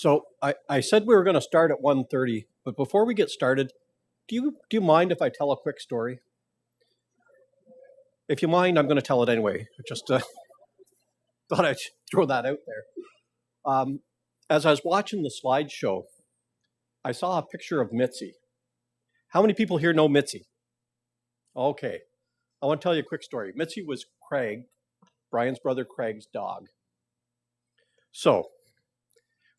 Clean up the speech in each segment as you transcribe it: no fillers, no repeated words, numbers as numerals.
So I said we were going to start at 1:30, but before we get started, do you mind if I tell a quick story? If you mind, I'm going to tell it anyway. I just thought I'd throw that out there. Um, as I was watching the slideshow, I saw a picture of Mitzi. How many people here know Mitzi? Okay, I want to tell you a quick story. Mitzi was Craig, Brian's brother Craig's dog. So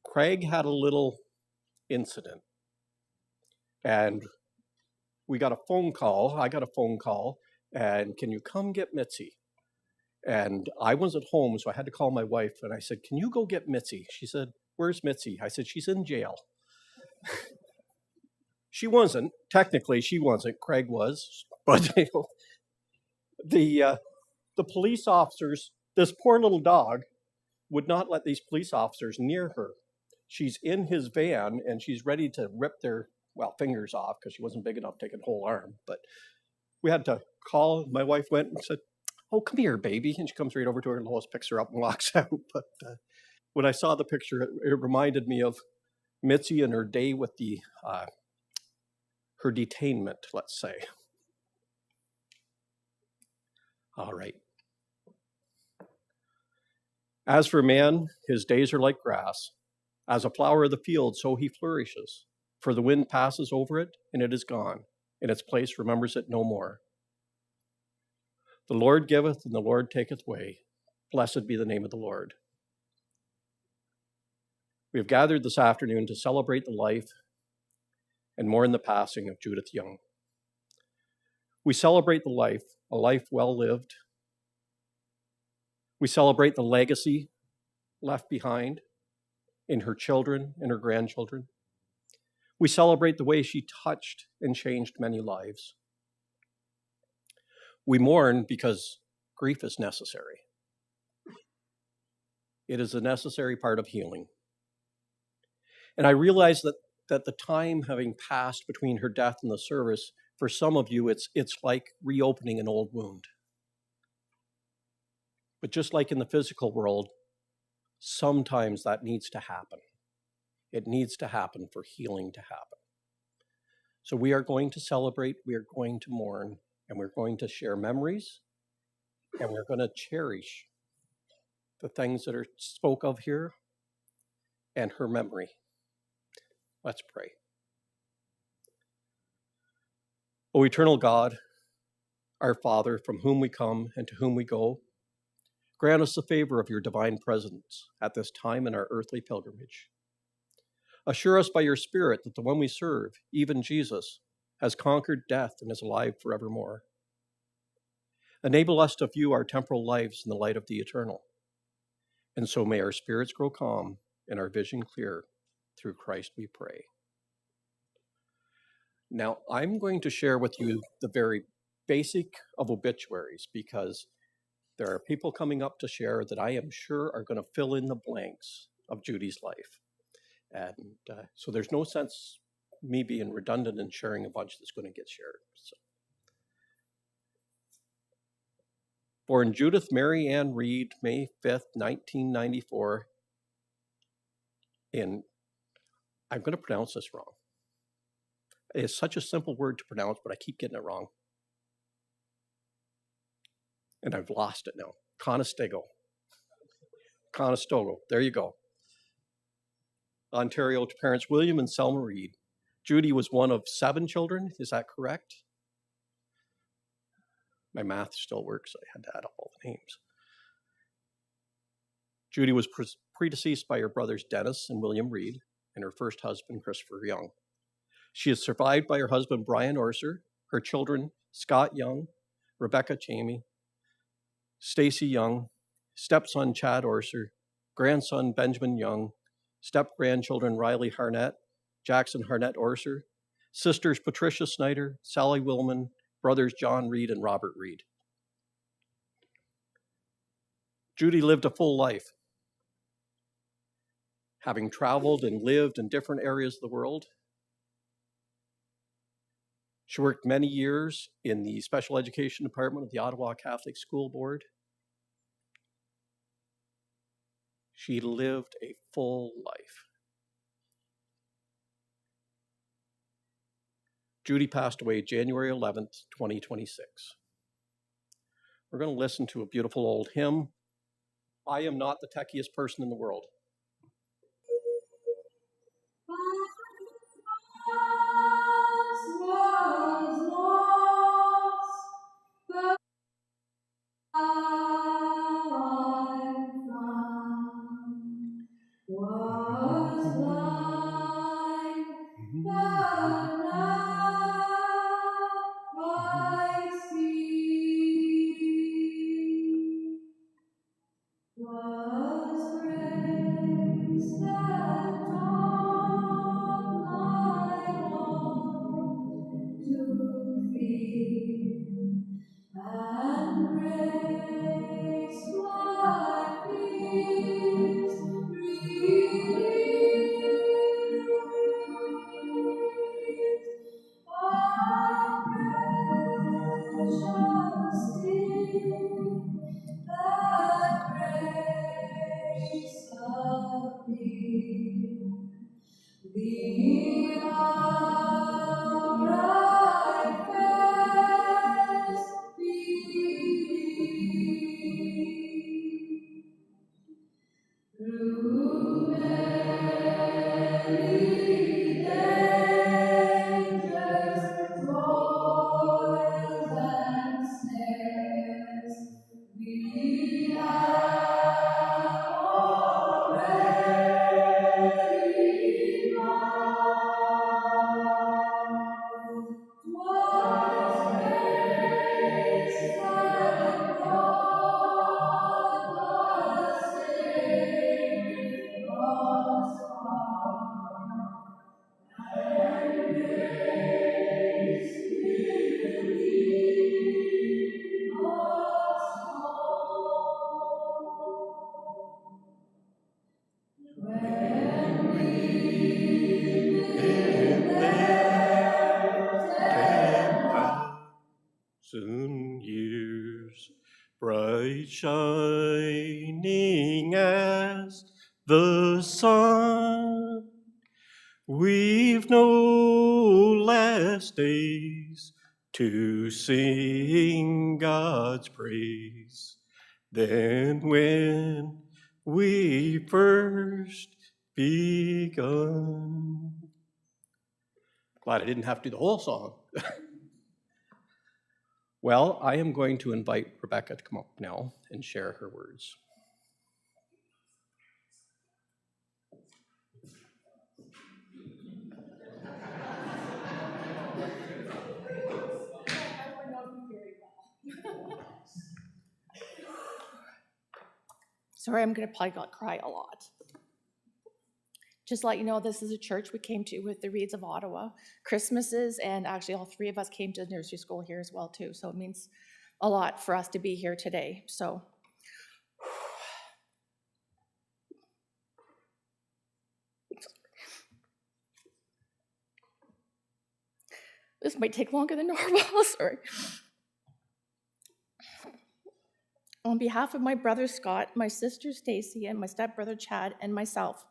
Craig had a little incident, and we got a phone call. I got a phone call, and can you come get Mitzi? And I wasn't home, so I had to call my wife, and I said, can you go get Mitzi? She said, where's Mitzi? I said, she's in jail. She wasn't. Technically, she wasn't. Craig was. But the police officers, this poor little dog, would not let these police officers near her. She's in his van, and she's ready to rip their, fingers off because she wasn't big enough to take a whole arm. But we had to call. My wife went and said, oh, come here, baby. And she comes right over to her, and Lois picks her up and walks out. But when I saw the picture, it reminded me of Mitzi and her day with her detainment, let's say. All right. As for man, his days are like grass. As a flower of the field, so he flourishes. For the wind passes over it, and it is gone. In its place remembers it no more. The Lord giveth, and the Lord taketh away. Blessed be the name of the Lord. We have gathered this afternoon to celebrate the life and mourn the passing of Judith Young. We celebrate the life, a life well lived. We celebrate the legacy left behind in her children and her grandchildren. We celebrate the way she touched and changed many lives. We mourn because grief is necessary. It is a necessary part of healing. And I realize that the time having passed between her death and the service, for some of you, it's like reopening an old wound. But just like in the physical world, sometimes that needs to happen. It needs to happen for healing to happen. So we are going to celebrate, we are going to mourn, and we're going to share memories, and we're going to cherish the things that are spoke of here and her memory. Let's pray. O eternal God, our Father, from whom we come and to whom we go, grant us the favor of your divine presence at this time in our earthly pilgrimage. Assure us by your Spirit that the one we serve, even Jesus, has conquered death and is alive forevermore. Enable us to view our temporal lives in the light of the eternal, and so may our spirits grow calm and our vision clear. Through Christ we pray. Now, I'm going to share with you the very basic of obituaries because there are people coming up to share that I am sure are going to fill in the blanks of Judy's life. And so there's no sense me being redundant and sharing a bunch that's going to get shared. So. Born Judith Mary Ann Reed, May 5th, 1994, I'm going to pronounce this wrong. It's such a simple word to pronounce, but I keep getting it wrong. And I've lost it now. Conestoga. There you go. Ontario, to parents William and Selma Reed. Judy was one of 7 children. Is that correct? My math still works. I had to add up all the names. Judy was predeceased by her brothers Dennis and William Reed and her first husband, Christopher Young. She is survived by her husband, Brian Orser, her children, Scott Young, Rebecca Chamey, Stacy Young, stepson, Chad Orser, grandson, Benjamin Young, step-grandchildren, Riley Harnett, Jackson Harnett Orser, sisters, Patricia Snyder, Sally Willman, brothers, John Reed and Robert Reed. Judy lived a full life, having traveled and lived in different areas of the world. She worked many years in the special education department of the Ottawa Catholic School Board. She lived a full life. Judy passed away January 11th, 2026. We're going to listen to a beautiful old hymn, I Am Not the Techiest Person in the World. Years, bright shining as the sun, we've no less days to sing God's praise than when we first begun. Glad I didn't have to do the whole song. Well, I am going to invite Rebecca to come up now and share her words. Sorry, I'm going to probably cry a lot. Just to let you know, this is a church we came to with the Reeds of Ottawa, Christmases, and actually all three of us came to nursery school here as well too, so it means a lot for us to be here today. So, this might take longer than normal, sorry. On behalf of my brother Scott, my sister Stacy, and my stepbrother Chad, and myself,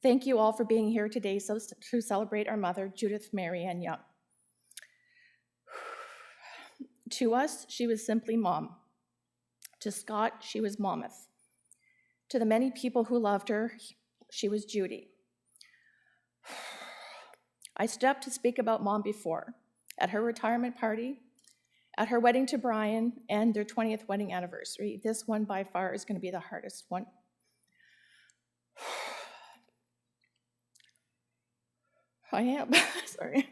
thank you all for being here today to celebrate our mother, Judith Mary Ann Young. To us, she was simply Mom. To Scott, she was Mometh. To the many people who loved her, she was Judy. I stood up to speak about Mom before, at her retirement party, at her wedding to Brian, and their 20th wedding anniversary. This one by far is going to be the hardest one. I am, sorry.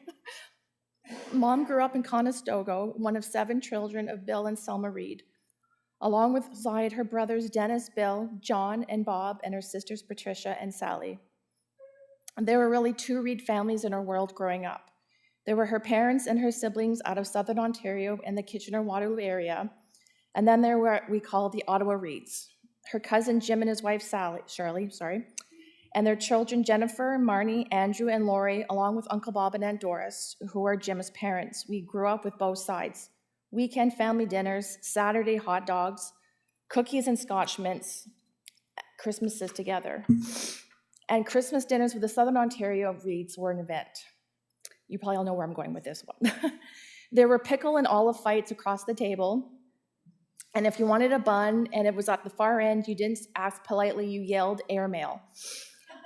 Mom grew up in Conestoga, one of 7 children of Bill and Selma Reed, along with Zayed, her brothers Dennis, Bill, John, and Bob, and her sisters Patricia and Sally. There were really 2 Reed families in her world growing up. There were her parents and her siblings out of Southern Ontario in the Kitchener-Waterloo area, and then there were what we call the Ottawa Reeds, her cousin Jim and his wife Shirley, and their children Jennifer, Marnie, Andrew, and Lori, along with Uncle Bob and Aunt Doris, who are Jim's parents. We grew up with both sides. Weekend family dinners, Saturday hot dogs, cookies and Scotch mints, Christmases together. And Christmas dinners with the Southern Ontario Reeds were an event. You probably all know where I'm going with this one. There were pickle and olive fights across the table. And if you wanted a bun and it was at the far end, you didn't ask politely, you yelled airmail.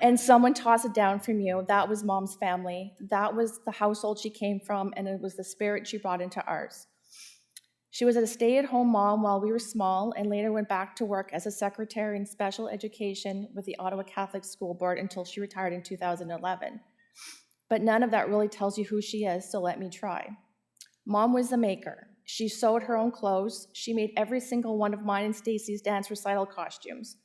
And someone tossed it down from you. That was Mom's family. That was the household she came from, and it was the spirit she brought into ours. She was a stay-at-home mom while we were small, and later went back to work as a secretary in special education with the Ottawa Catholic School Board until she retired in 2011. But none of that really tells you who she is, so let me try. Mom was the maker. She sewed her own clothes. She made every single one of mine and Stacy's dance recital costumes.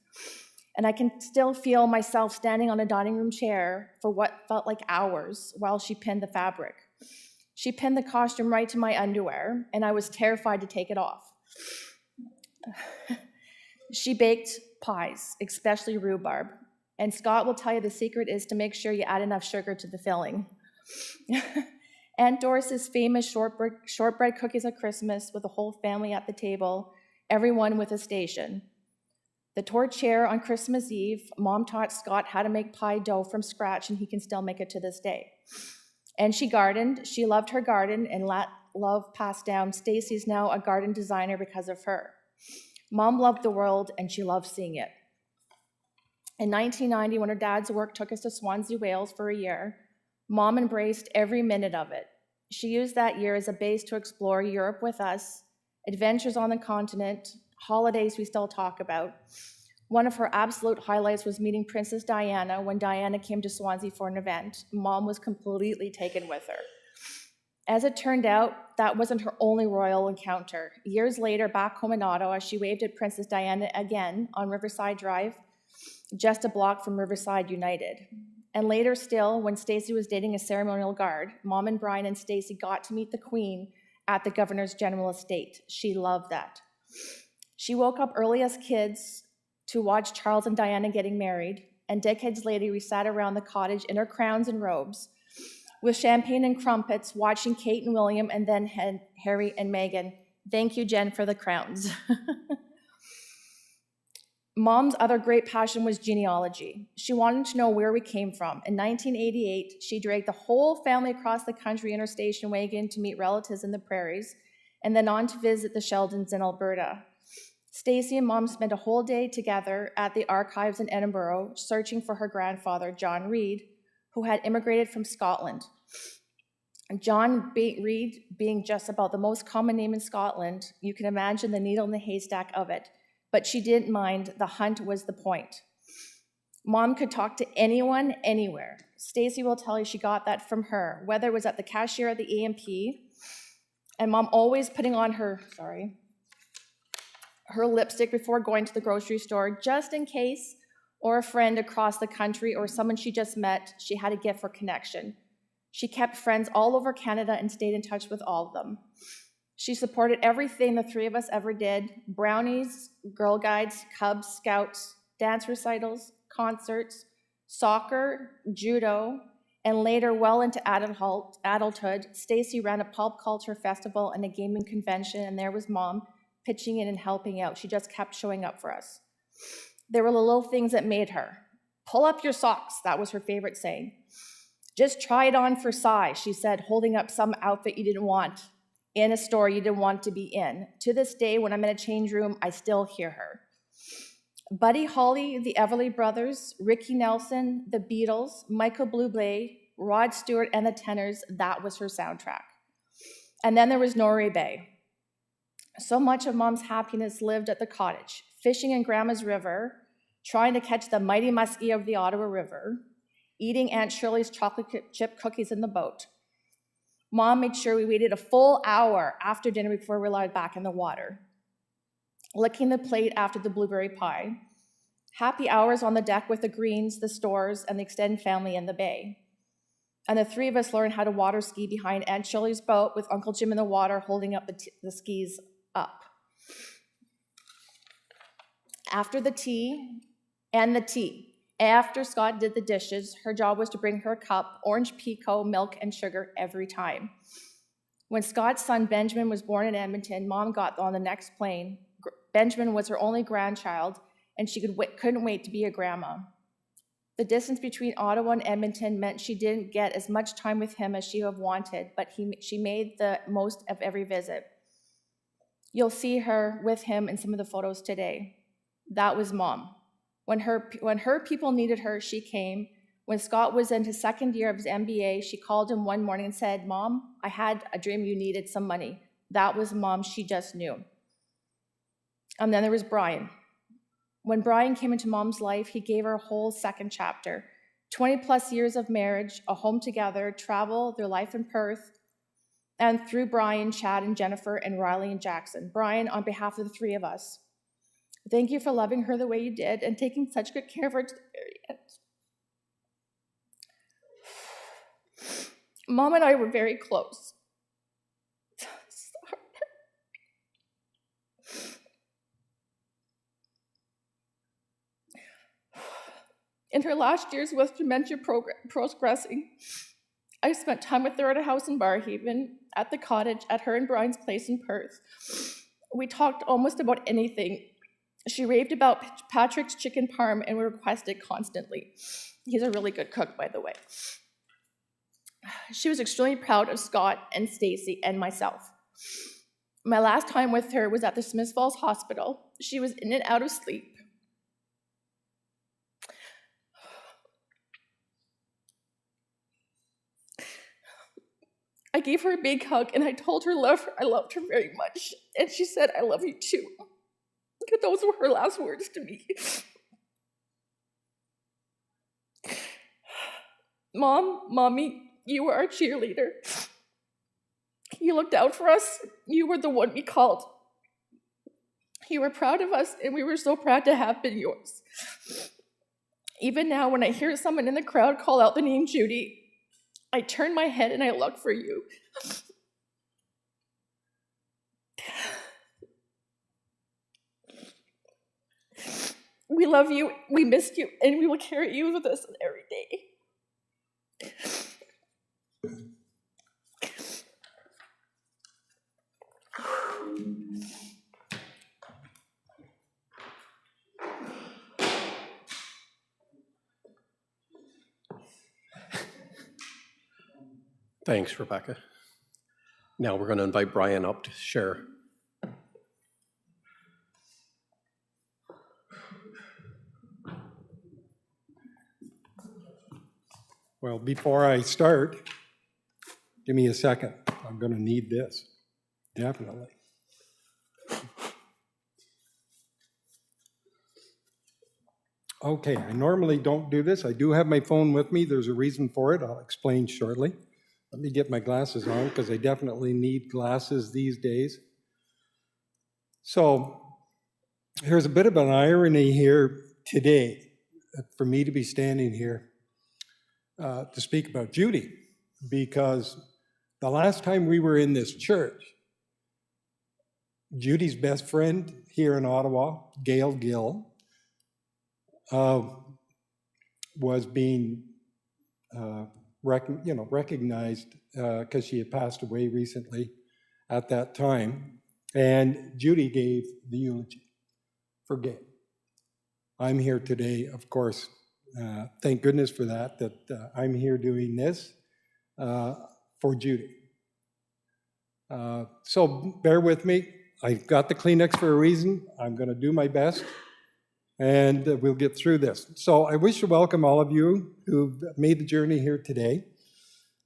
And I can still feel myself standing on a dining room chair for what felt like hours while she pinned the fabric. She pinned the costume right to my underwear, and I was terrified to take it off. She baked pies, especially rhubarb. And Scott will tell you the secret is to make sure you add enough sugar to the filling. Aunt Doris's famous shortbread cookies at Christmas with the whole family at the table, everyone with a station. The tortilla on Christmas Eve, Mom taught Scott how to make pie dough from scratch, and he can still make it to this day. And she gardened. She loved her garden, and love passed down. Stacy's now a garden designer because of her. Mom loved the world, and she loved seeing it. In 1990, when her dad's work took us to Swansea, Wales for a year, Mom embraced every minute of it. She used that year as a base to explore Europe with us, adventures on the continent, holidays we still talk about. One of her absolute highlights was meeting Princess Diana when Diana came to Swansea for an event. Mom was completely taken with her. As it turned out, that wasn't her only royal encounter. Years later, back home in Ottawa, she waved at Princess Diana again on Riverside Drive, just a block from Riverside United. And later still, when Stacy was dating a ceremonial guard, Mom and Brian and Stacy got to meet the Queen at the Governor's General Estate. She loved that. She woke up early as kids to watch Charles and Diana getting married, and decades later, we sat around the cottage in our crowns and robes, with champagne and crumpets, watching Kate and William, and then Harry and Meghan. Thank you, Jen, for the crowns. Mom's other great passion was genealogy. She wanted to know where we came from. In 1988, she dragged the whole family across the country in her station wagon to meet relatives in the prairies, and then on to visit the Sheldons in Alberta. Stacy and Mom spent a whole day together at the archives in Edinburgh, searching for her grandfather, John Reid, who had immigrated from Scotland. John Reid being just about the most common name in Scotland, you can imagine the needle in the haystack of it. But she didn't mind. The hunt was the point. Mom could talk to anyone, anywhere. Stacy will tell you she got that from her, whether it was at the cashier at the A&P, and Mom always putting on her lipstick before going to the grocery store, just in case, or a friend across the country, or someone she just met, she had a gift for connection. She kept friends all over Canada and stayed in touch with all of them. She supported everything the three of us ever did: brownies, Girl Guides, Cubs, Scouts, dance recitals, concerts, soccer, judo, and later, well into adulthood, Stacy ran a pulp culture festival and a gaming convention, and there was Mom pitching in and helping out. She just kept showing up for us. There were the little things that made her. Pull up your socks, that was her favorite saying. Just try it on for size, she said, holding up some outfit you didn't want in a store you didn't want to be in. To this day, when I'm in a change room, I still hear her. Buddy Holly, the Everly Brothers, Ricky Nelson, the Beatles, Michael Bublé, Rod Stewart, and the Tenors, that was her soundtrack. And then there was Nori Bay. So much of Mom's happiness lived at the cottage, fishing in Grandma's River, trying to catch the mighty muskie of the Ottawa River, eating Aunt Shirley's chocolate chip cookies in the boat. Mom made sure we waited a full hour after dinner before we were allowed back in the water, licking the plate after the blueberry pie. Happy hours on the deck with the Greens, the Stores, and the extended family in the bay. And the three of us learned how to water ski behind Aunt Shirley's boat with Uncle Jim in the water holding up the skis up. After the tea, after Scott did the dishes, her job was to bring her a cup, orange pekoe, milk, and sugar every time. When Scott's son Benjamin was born in Edmonton, Mom got on the next plane. Benjamin was her only grandchild, and she couldn't wait to be a grandma. The distance between Ottawa and Edmonton meant she didn't get as much time with him as she would have wanted, but she made the most of every visit. You'll see her with him in some of the photos today. That was Mom. When her people needed her, she came. When Scott was in his second year of his MBA, she called him one morning and said, "Mom, I had a dream you needed some money." That was Mom. She just knew. And then there was Brian. When Brian came into Mom's life, he gave her a whole second chapter. 20 plus years of marriage, a home together, travel, their life in Perth, and through Brian, Chad, and Jennifer, and Riley and Jackson. Brian, on behalf of the three of us, thank you for loving her the way you did and taking such good care of her to the very end. Mom and I were very close. In her last years with dementia progressing, I spent time with her at a house in Barrhaven, at the cottage, at her and Brian's place in Perth. We talked almost about anything. She raved about Patrick's chicken parm and we requested constantly. He's a really good cook, by the way. She was extremely proud of Scott and Stacy and myself. My last time with her was at the Smith Falls Hospital. She was in and out of sleep. I gave her a big hug and I told her I loved her very much. And she said, "I love you too." Those were her last words to me. Mommy, you were our cheerleader. You looked out for us. You were the one we called. You were proud of us, and we were so proud to have been yours. Even now, when I hear someone in the crowd call out the name Judy, I turn my head and I look for you. We love you, we missed you, and we will carry you with us every day. Thanks, Rebecca. Now we're going to invite Brian up to share. Well, before I start, give me a second. I'm going to need this, definitely. Okay, I normally don't do this. I do have my phone with me. There's a reason for it. I'll explain shortly. Let me get my glasses on because I definitely need glasses these days. So here's a bit of an irony here today for me to be standing here to speak about Judy, because the last time we were in this church, Judy's best friend here in Ottawa, Gail Gill, was being recognized because she had passed away recently at that time, and Judy gave the eulogy for Gail. I'm here today, of course. Thank goodness for that I'm here doing this for Judy. So bear with me. I've got the Kleenex for a reason. I'm going to do my best, and we'll get through this. So I wish to welcome all of you who've made the journey here today,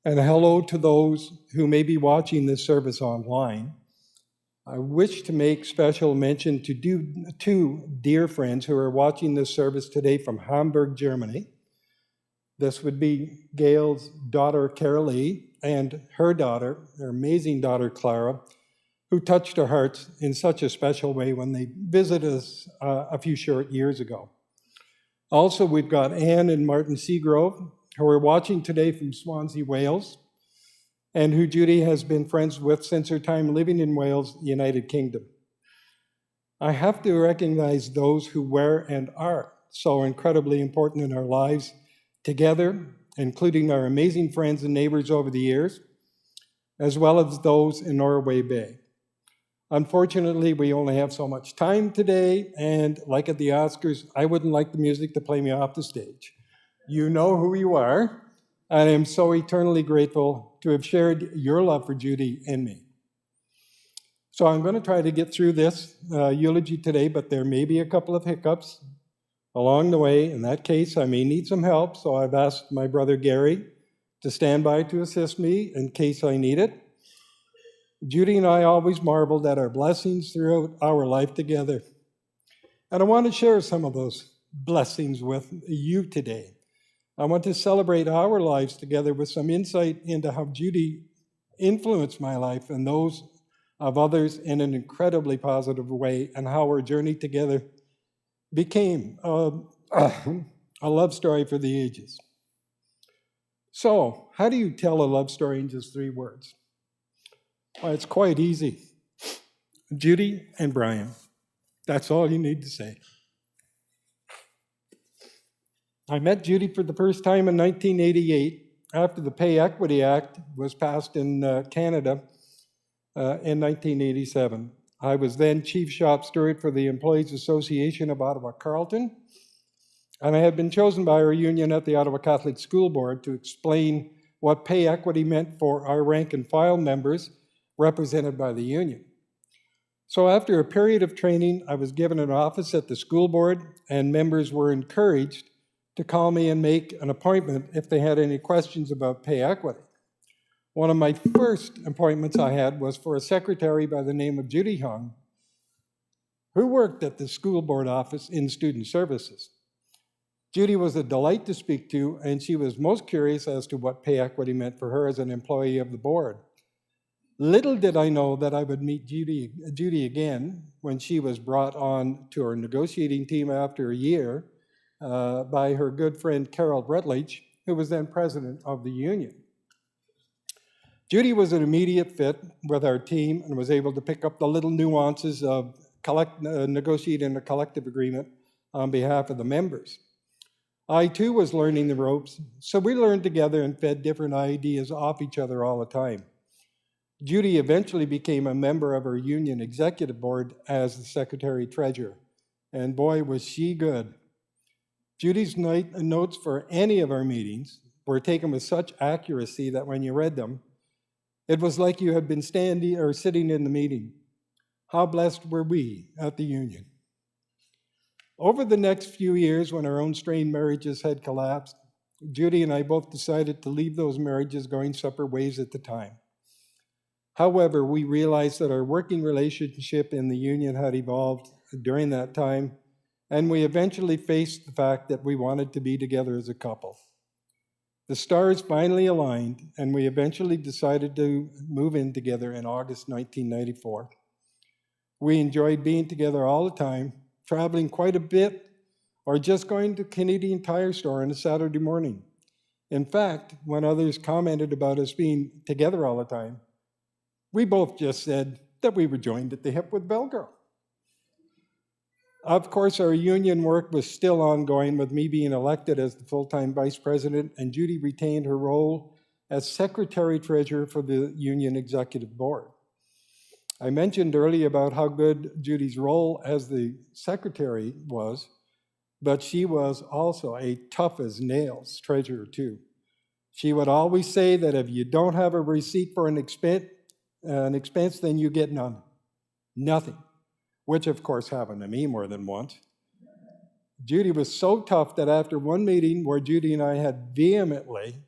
and a hello to those who may be watching this service online. I wish to make special mention to two dear friends who are watching this service today from Hamburg, Germany. This would be Gail's daughter, Carolee, and her daughter, her amazing daughter, Clara, who touched our hearts in such a special way when they visited us a few short years ago. Also, we've got Anne and Martin Seagrove, who are watching today from Swansea, Wales, and who Judy has been friends with since her time living in Wales, United Kingdom. I have to recognize those who were and are so incredibly important in our lives together, including our amazing friends and neighbors over the years, as well as those in Norway Bay. Unfortunately, we only have so much time today, and like at the Oscars, I wouldn't like the music to play me off the stage. You know who you are. I am so eternally grateful to have shared your love for Judy and me. So I'm going to try to get through this eulogy today, but there may be a couple of hiccups along the way. In that case, I may need some help, so I've asked my brother Gary to stand by to assist me in case I need it. Judy and I always marveled at our blessings throughout our life together. And I want to share some of those blessings with you today. I want to celebrate our lives together with some insight into how Judy influenced my life and those of others in an incredibly positive way, and how our journey together became a love story for the ages. So, how do you tell a love story in just 3 words? Well, it's quite easy. Judy and Brian. That's all you need to say. I met Judy for the first time in 1988 after the Pay Equity Act was passed in Canada in 1987. I was then Chief Shop Steward for the Employees Association of Ottawa Carleton, and I had been chosen by our union at the Ottawa Catholic School Board to explain what pay equity meant for our rank and file members represented by the union. So after a period of training, I was given an office at the school board, and members were encouraged to call me and make an appointment if they had any questions about pay equity. One of my first appointments I had was for a secretary by the name of Judy Hung, who worked at the school board office in student services. Judy was a delight to speak to, and she was most curious as to what pay equity meant for her as an employee of the board. Little did I know that I would meet Judy again when she was brought on to our negotiating team after a year by her good friend Carol Rutledge, who was then president of the union. Judy was an immediate fit with our team and was able to pick up the little nuances of negotiating a collective agreement on behalf of the members. I too was learning the ropes, so we learned together and fed different ideas off each other all the time. Judy eventually became a member of our union executive board as the secretary-treasurer, and boy, was she good. Judy's notes for any of our meetings were taken with such accuracy that when you read them, it was like you had been standing or sitting in the meeting. How blessed were we at the union. Over the next few years, when our own strained marriages had collapsed, Judy and I both decided to leave those marriages going separate ways at the time. However, we realized that our working relationship in the union had evolved during that time, and we eventually faced the fact that we wanted to be together as a couple. The stars finally aligned, and we eventually decided to move in together in August 1994. We enjoyed being together all the time, traveling quite a bit, or just going to Canadian Tire store on a Saturday morning. In fact, when others commented about us being together all the time, we both just said that we were joined at the hip with Bellgirl. Of course, our union work was still ongoing, with me being elected as the full-time vice president, and Judy retained her role as secretary-treasurer for the union executive board. I mentioned earlier about how good Judy's role as the secretary was, but she was also a tough-as-nails treasurer, too. She would always say that if you don't have a receipt for an expense, then you get none. Nothing. Which of course happened to me more than once. Judy was so tough that after one meeting where Judy and I had vehemently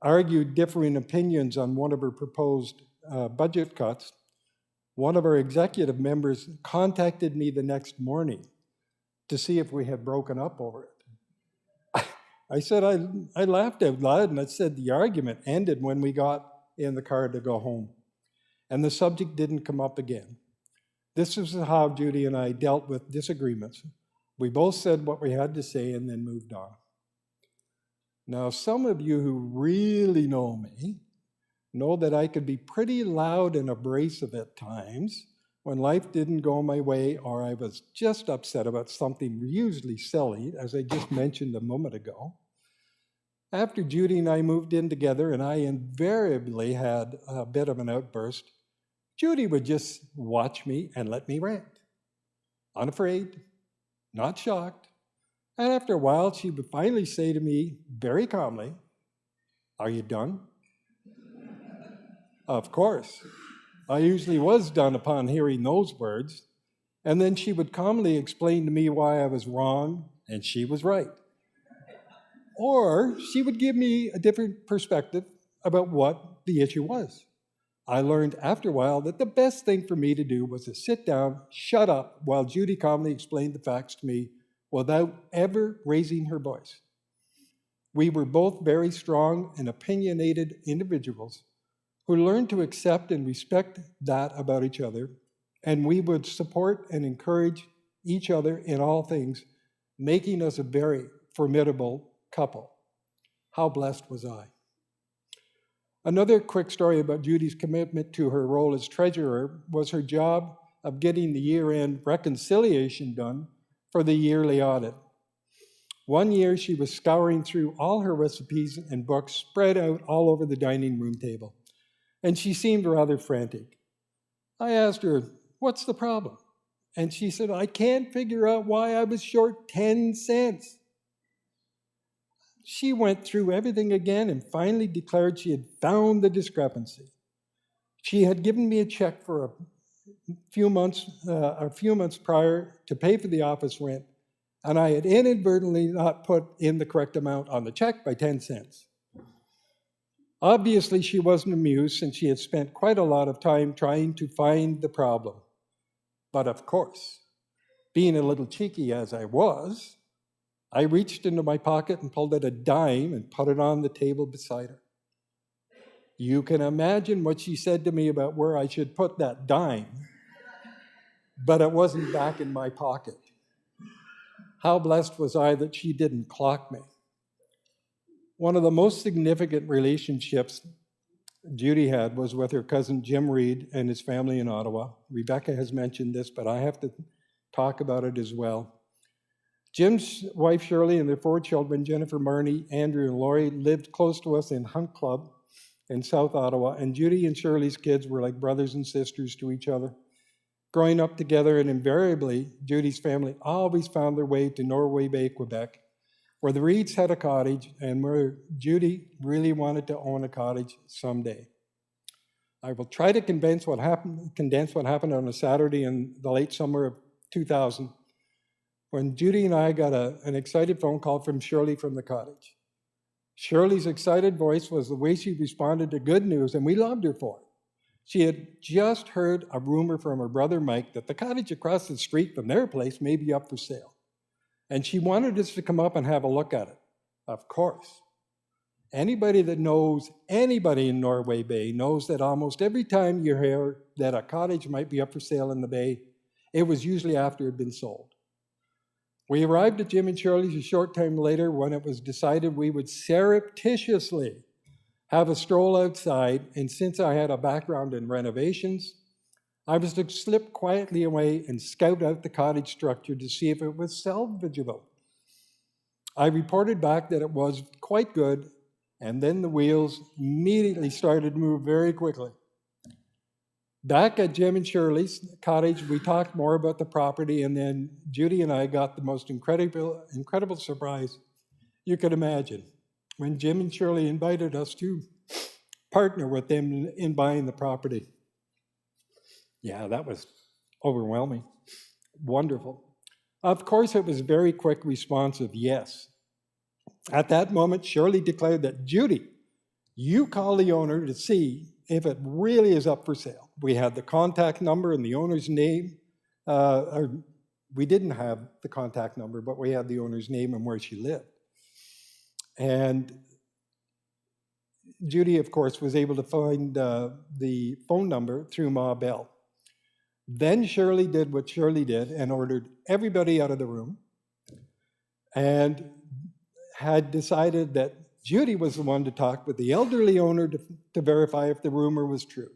argued differing opinions on one of her proposed budget cuts, one of our executive members contacted me the next morning to see if we had broken up over it. I said, I laughed out loud, and I said the argument ended when we got in the car to go home, and the subject didn't come up again. This is how Judy and I dealt with disagreements. We both said what we had to say and then moved on. Now, some of you who really know me know that I could be pretty loud and abrasive at times when life didn't go my way, or I was just upset about something usually silly, as I just mentioned a moment ago. After Judy and I moved in together, and I invariably had a bit of an outburst, Judy would just watch me and let me rant. Unafraid, not shocked, And after a while, she would finally say to me very calmly, "Are you done?" Of course, I usually was done upon hearing those words, and then she would calmly explain to me why I was wrong and she was right. Or she would give me a different perspective about what the issue was. I learned after a while that the best thing for me to do was to sit down, shut up, while Judy calmly explained the facts to me without ever raising her voice. We were both very strong and opinionated individuals who learned to accept and respect that about each other, and we would support and encourage each other in all things, making us a very formidable couple. How blessed was I? Another quick story about Judy's commitment to her role as treasurer was her job of getting the year-end reconciliation done for the yearly audit. One year, she was scouring through all her recipes and books spread out all over the dining room table, and she seemed rather frantic. I asked her, "What's the problem?" And she said, "I can't figure out why I was short 10 cents. She went through everything again and finally declared she had found the discrepancy. She had given me a check for a few months prior to pay for the office rent, and I had inadvertently not put in the correct amount on the check by 10 cents. Obviously, she wasn't amused since she had spent quite a lot of time trying to find the problem. But of course, being a little cheeky as I was, I reached into my pocket and pulled out a dime and put it on the table beside her. You can imagine what she said to me about where I should put that dime, but it wasn't back in my pocket. How blessed was I that she didn't clock me. One of the most significant relationships Judy had was with her cousin Jim Reed and his family in Ottawa. Rebecca has mentioned this, but I have to talk about it as well. Jim's wife Shirley and their 4 children, Jennifer, Marnie, Andrew, and Laurie, lived close to us in Hunt Club in South Ottawa, and Judy and Shirley's kids were like brothers and sisters to each other. Growing up together, and invariably, Judy's family always found their way to Norway Bay, Quebec, where the Reeds had a cottage and where Judy really wanted to own a cottage someday. I will try to condense what happened on a Saturday in the late summer of 2000, when Judy and I got an excited phone call from Shirley from the cottage. Shirley's excited voice was the way she responded to good news, and we loved her for it. She had just heard a rumor from her brother Mike that the cottage across the street from their place may be up for sale, and she wanted us to come up and have a look at it. Of course. Anybody that knows anybody in Norway Bay knows that almost every time you hear that a cottage might be up for sale in the Bay, it was usually after it had been sold. We arrived at Jim and Shirley's a short time later when it was decided we would surreptitiously have a stroll outside, and since I had a background in renovations, I was to slip quietly away and scout out the cottage structure to see if it was salvageable. I reported back that it was quite good, and then the wheels immediately started to move very quickly. Back at Jim and Shirley's cottage, we talked more about the property, and then Judy and I got the most incredible surprise you could imagine when Jim and Shirley invited us to partner with them in buying the property. Yeah, that was overwhelming. Wonderful. Of course, it was a very quick response of yes. At that moment, Shirley declared that, "Judy, you call the owner to see if it really is up for sale." We had the contact number and the owner's name. We didn't have the contact number, but we had the owner's name and where she lived. And Judy, of course, was able to find the phone number through Ma Bell. Then Shirley did what Shirley did and ordered everybody out of the room and had decided that Judy was the one to talk with the elderly owner to verify if the rumor was true.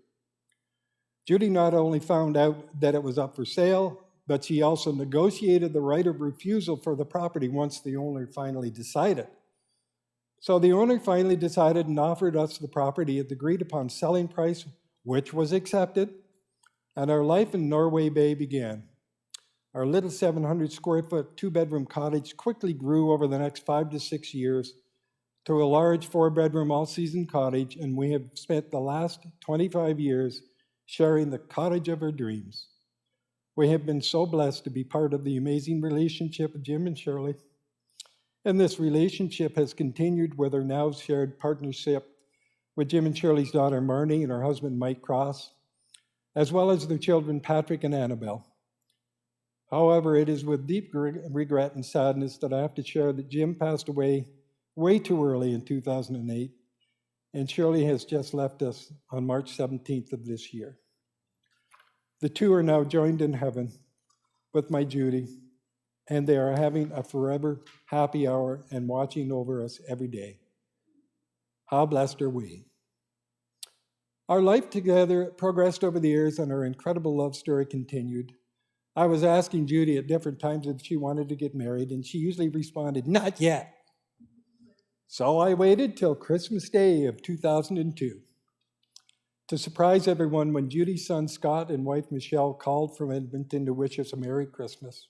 Judy not only found out that it was up for sale, but she also negotiated the right of refusal for the property once the owner finally decided. So the owner finally decided and offered us the property at the agreed upon selling price, which was accepted, and our life in Norway Bay began. Our little 700 square foot, 2-bedroom cottage quickly grew over the next 5 to 6 years to a large 4-bedroom all-season cottage, and we have spent the last 25 years sharing the cottage of our dreams. We have been so blessed to be part of the amazing relationship of Jim and Shirley. And this relationship has continued with our now shared partnership with Jim and Shirley's daughter Marnie and her husband Mike Cross, as well as their children Patrick and Annabelle. However, it is with deep regret and sadness that I have to share that Jim passed away way too early in 2008, and Shirley has just left us on March 17th of this year. The two are now joined in heaven with my Judy, and they are having a forever happy hour and watching over us every day. How blessed are we? Our life together progressed over the years, and our incredible love story continued. I was asking Judy at different times if she wanted to get married, and she usually responded, "Not yet." So I waited till Christmas Day of 2002 to surprise everyone when Judy's son Scott and wife Michelle called from Edmonton to wish us a Merry Christmas.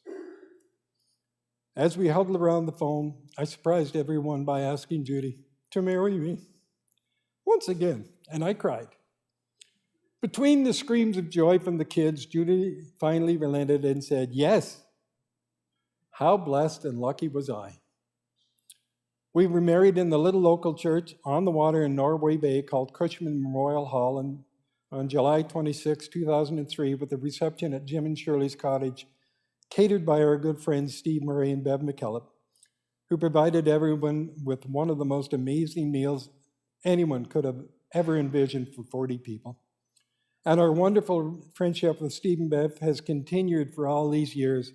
As we huddled around the phone, I surprised everyone by asking Judy to marry me once again, and I cried. Between the screams of joy from the kids, Judy finally relented and said, "Yes." How blessed and lucky was I. We were married in the little local church on the water in Norway Bay called Cushman Memorial Hall on July 26, 2003, with a reception at Jim and Shirley's cottage, catered by our good friends Steve Murray and Bev McKillop, who provided everyone with one of the most amazing meals anyone could have ever envisioned for 40 people. And our wonderful friendship with Steve and Bev has continued for all these years,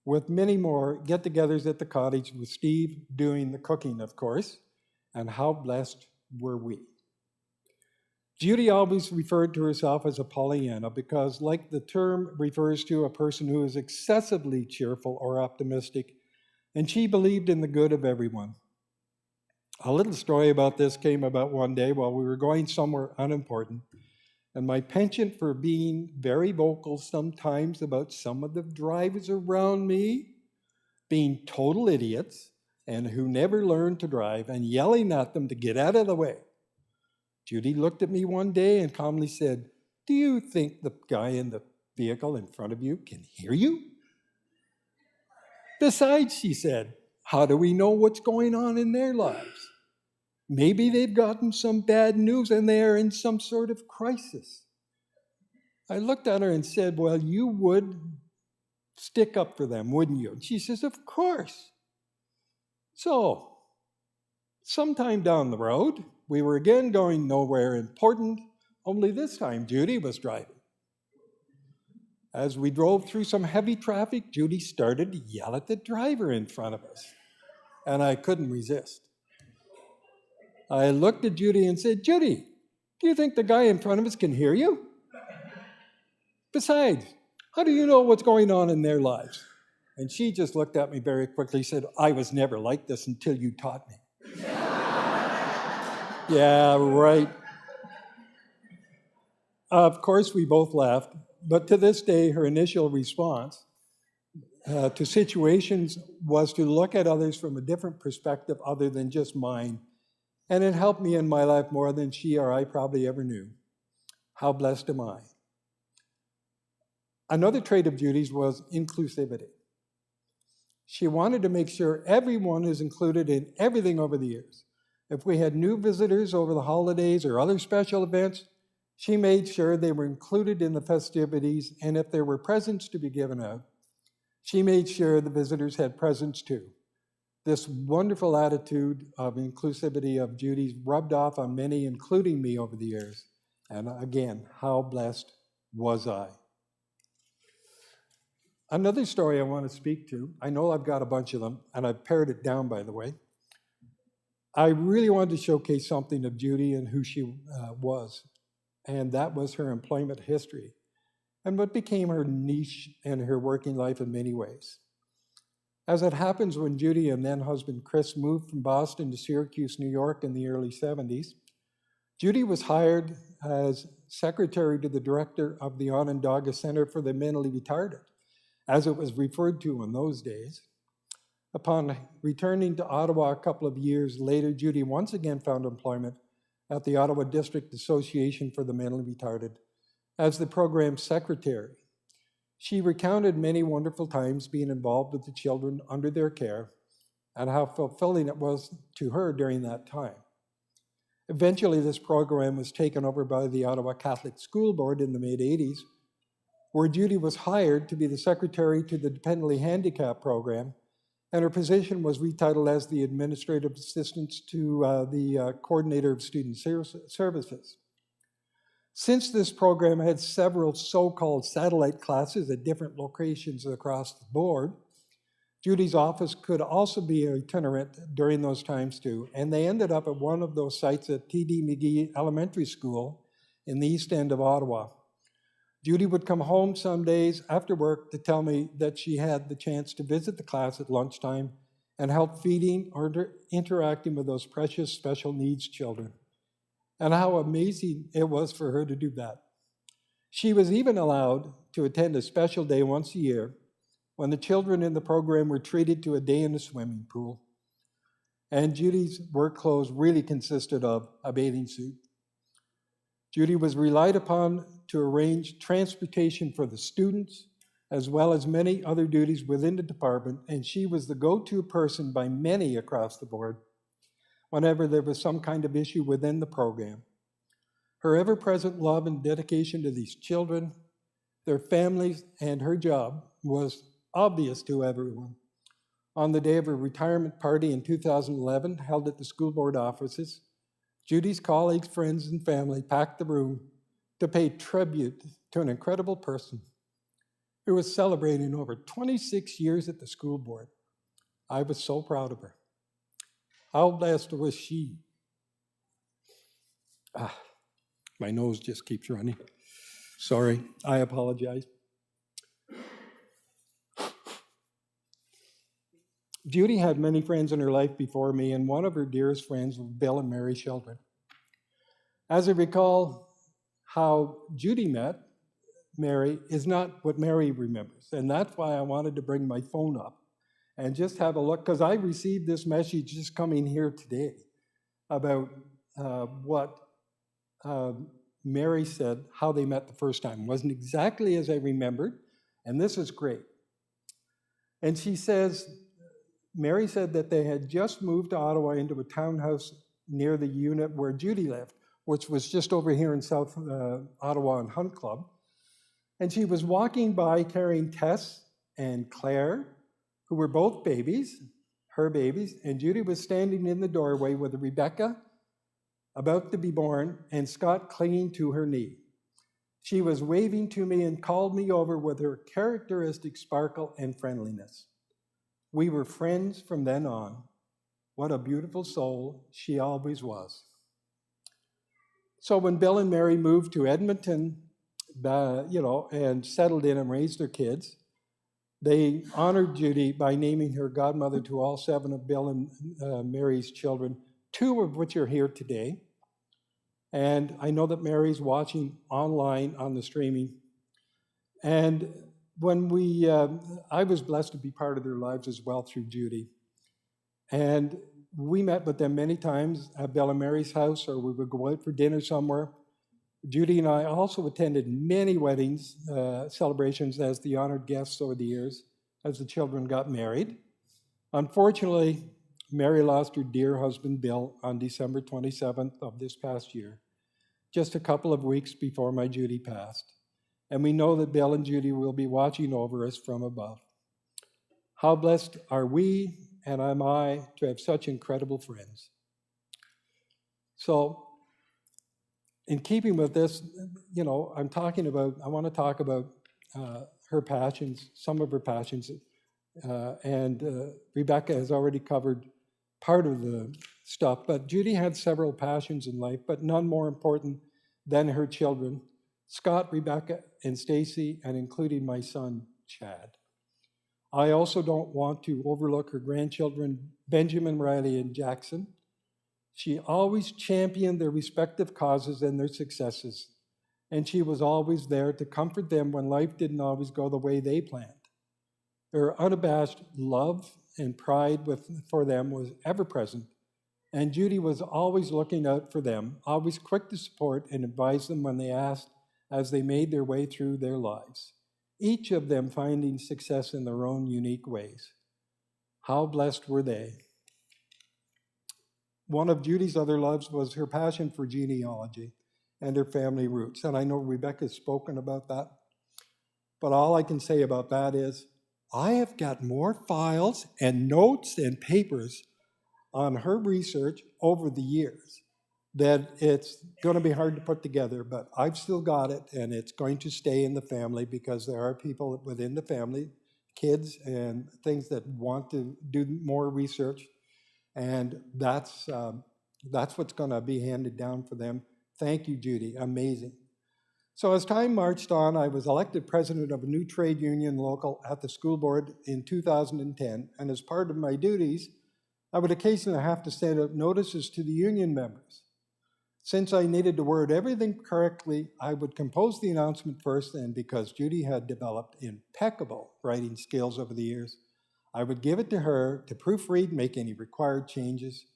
with many more get-togethers at the cottage with Steve doing the cooking, of course, and how blessed were we. Judy always referred to herself as a Pollyanna because, like the term refers to a person who is excessively cheerful or optimistic, and she believed in the good of everyone. A little story about this came about one day while we were going somewhere unimportant, and my penchant for being very vocal sometimes about some of the drivers around me being total idiots and who never learned to drive, and yelling at them to get out of the way. Judy looked at me one day and calmly said, "Do you think the guy in the vehicle in front of you can hear you?" Besides, she said, how do we know what's going on in their lives? Maybe they've gotten some bad news and they are in some sort of crisis. I looked at her and said, "Well, you would stick up for them, wouldn't you?" And she says, "Of course." So, sometime down the road, we were again going nowhere important, only this time Judy was driving. As we drove through some heavy traffic, Judy started to yell at the driver in front of us, and I couldn't resist. I looked at Judy and said, "Judy, do you think the guy in front of us can hear you? Besides, how do you know what's going on in their lives?" And she just looked at me very quickly and said, "I was never like this until you taught me." Yeah, right. Of course, we both laughed, but to this day, her initial response to situations was to look at others from a different perspective other than just mine, and it helped me in my life more than she or I probably ever knew. How blessed am I? Another trait of Judy's was inclusivity. She wanted to make sure everyone is included in everything over the years. If we had new visitors over the holidays or other special events, she made sure they were included in the festivities, and if there were presents to be given out, she made sure the visitors had presents too. This wonderful attitude of inclusivity of Judy's rubbed off on many, including me, over the years. And again, how blessed was I? Another story I want to speak to, I know I've got a bunch of them, and I've pared it down, by the way. I really wanted to showcase something of Judy and who she was, and that was her employment history and what became her niche and her working life in many ways. As it happens, when Judy and then husband Chris moved from Boston to Syracuse, New York in the early 70s, Judy was hired as secretary to the director of the Onondaga Center for the Mentally Retarded. as it was referred to in those days. Upon returning to Ottawa a couple of years later, Judy once again found employment at the Ottawa District Association for the Mentally Retarded as the program secretary. She recounted many wonderful times being involved with the children under their care and how fulfilling it was to her during that time. Eventually, this program was taken over by the Ottawa Catholic School Board in the mid-'80s, where Judy was hired to be the secretary to the Dependently Handicapped program, and her position was retitled as the administrative assistant to the coordinator of student services. Since this program had several so-called satellite classes at different locations across the board, Judy's office could also be itinerant during those times too, and they ended up at one of those sites at T.D. McGee Elementary School in the east end of Ottawa. Judy would come home some days after work to tell me that she had the chance to visit the class at lunchtime and help feeding or interacting with those precious special needs children, and how amazing it was for her to do that. She was even allowed to attend a special day once a year when the children in the program were treated to a day in the swimming pool. And Judy's work clothes really consisted of a bathing suit. Judy was relied upon to arrange transportation for the students, as well as many other duties within the department, and she was the go-to person by many across the board whenever there was some kind of issue within the program. Her ever-present love and dedication to these children, their families, and her job was obvious to everyone. On the day of her retirement party in 2011, held at the school board offices, Judy's colleagues, friends, and family packed the room to pay tribute to an incredible person who was celebrating over 26 years at the school board. I was so proud of her. How blessed was she? My nose just keeps running. Sorry, I apologize. Judy had many friends in her life before me, and one of her dearest friends was Bill and Mary Sheldon. As I recall, how Judy met Mary is not what Mary remembers, and that's why I wanted to bring my phone up and just have a look, because I received this message just coming here today about what Mary said, how they met the first time. It wasn't exactly as I remembered, and this is great. And she says, Mary said that they had just moved to Ottawa into a townhouse near the unit where Judy lived, which was just over here in South Ottawa in Hunt Club. And she was walking by carrying Tess and Claire, who were both babies, her babies, and Judy was standing in the doorway with Rebecca, about to be born, and Scott clinging to her knee. She was waving to me and called me over with her characteristic sparkle and friendliness. We were friends from then on. What a beautiful soul she always was. So when Bill and Mary moved to Edmonton, and settled in and raised their kids, they honored Judy by naming her godmother to all 7 of Bill and Mary's children, 2 of which are here today. And I know that Mary's watching online on the streaming. And when I was blessed to be part of their lives as well through Judy. And we met with them many times at Bill and Mary's house, or we would go out for dinner somewhere. Judy and I also attended many weddings, celebrations as the honored guests over the years, as the children got married. Unfortunately, Mary lost her dear husband, Bill, on December 27th of this past year, just a couple of weeks before my Judy passed. And we know that Bill and Judy will be watching over us from above. How blessed are we, and am I, to have such incredible friends. So, in keeping with this, I want to talk about her passions, some of her passions, and Rebecca has already covered part of the stuff, but Judy had several passions in life, but none more important than her children, Scott, Rebecca, and Stacy, and including my son, Chad. I also don't want to overlook her grandchildren, Benjamin, Riley, and Jackson. She always championed their respective causes and their successes, and she was always there to comfort them when life didn't always go the way they planned. Her unabashed love and pride for them was ever present, and Judy was always looking out for them, always quick to support and advise them when they asked as they made their way through their lives, each of them finding success in their own unique ways. How blessed were they? One of Judy's other loves was her passion for genealogy and her family roots, and I know Rebecca's spoken about that, but all I can say about that is I have got more files and notes and papers on her research over the years that it's going to be hard to put together, but I've still got it, and it's going to stay in the family because there are people within the family, kids and things that want to do more research, and that's what's going to be handed down for them. Thank you, Judy. Amazing. So as time marched on, I was elected president of a new trade union local at the school board in 2010, and as part of my duties, I would occasionally have to send out notices to the union members. Since I needed to word everything correctly, I would compose the announcement first, and because Judy had developed impeccable writing skills over the years, I would give it to her to proofread, make any required changes,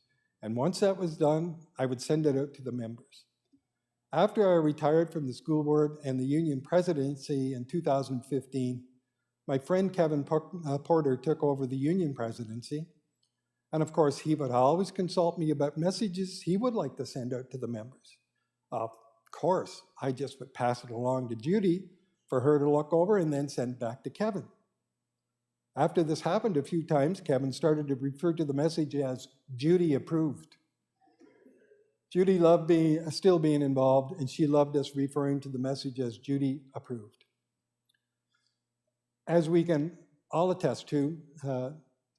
and once that was done, I would send it out to the members. After I retired from the school board and the union presidency in 2015, my friend Kevin Porter took over the union presidency. And of course, he would always consult me about messages he would like to send out to the members. Of course, I just would pass it along to Judy for her to look over and then send back to Kevin. After this happened a few times, Kevin started to refer to the message as Judy approved. Judy loved still being involved, and she loved us referring to the message as Judy approved. As we can all attest to,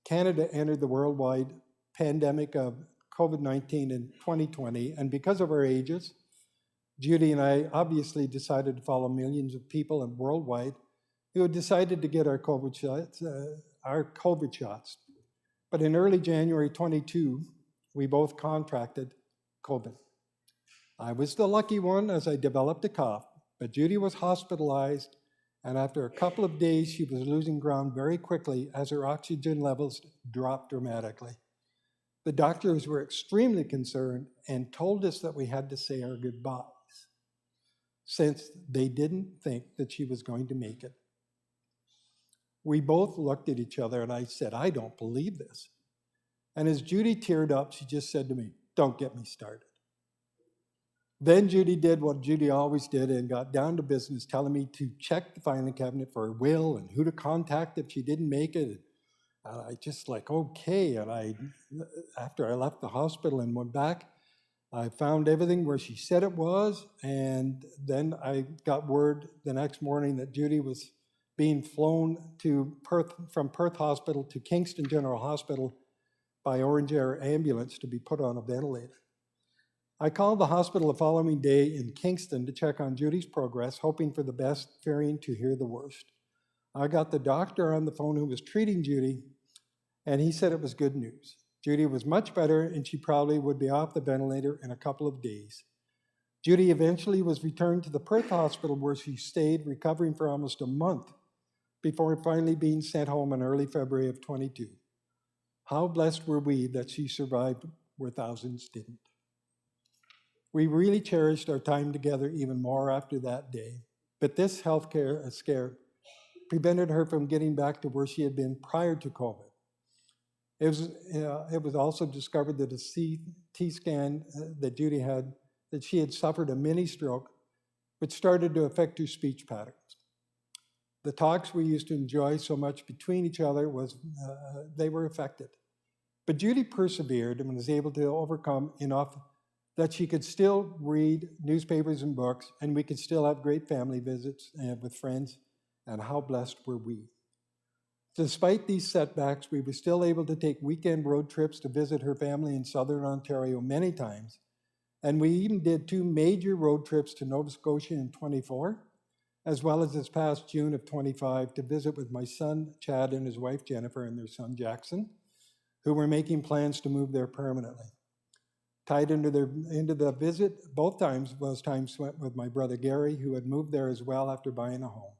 Canada entered the worldwide pandemic of COVID-19 in 2020, and because of our ages, Judy and I obviously decided to follow millions of people worldwide who had decided to get our COVID shots. But in early January 22, we both contracted COVID. I was the lucky one as I developed a cough, but Judy was hospitalized, and after a couple of days, she was losing ground very quickly as her oxygen levels dropped dramatically. The doctors were extremely concerned and told us that we had to say our goodbyes, since they didn't think that she was going to make it. We both looked at each other, and I said, I don't believe this. And as Judy teared up, she just said to me, don't get me started. Then Judy did what Judy always did and got down to business, telling me to check the filing cabinet for a will and who to contact if she didn't make it. And I just like, okay. And after I left the hospital and went back, I found everything where she said it was. And then I got word the next morning that Judy was being flown to from Perth Hospital to Kingston General Hospital by Orange Air ambulance to be put on a ventilator. I called the hospital the following day in Kingston to check on Judy's progress, hoping for the best, fearing to hear the worst. I got the doctor on the phone who was treating Judy, and he said it was good news. Judy was much better, and she probably would be off the ventilator in a couple of days. Judy eventually was returned to the Perth Hospital, where she stayed, recovering for almost a month before finally being sent home in early February of 22. How blessed were we that she survived where thousands didn't. We really cherished our time together even more after that day, but this healthcare scare prevented her from getting back to where she had been prior to COVID. It was also discovered that a CT scan that Judy had, that she had suffered a mini stroke, which started to affect her speech patterns. The talks we used to enjoy so much between each other they were affected. But Judy persevered and was able to overcome enough that she could still read newspapers and books, and we could still have great family visits with friends, and how blessed were we. Despite these setbacks, we were still able to take weekend road trips to visit her family in Southern Ontario many times, and we even did 2 major road trips to Nova Scotia in 24, as well as this past June of 25 to visit with my son Chad and his wife Jennifer and their son Jackson, who were making plans to move there permanently. Tied into the visit, both times was time spent with my brother Gary, who had moved there as well after buying a home.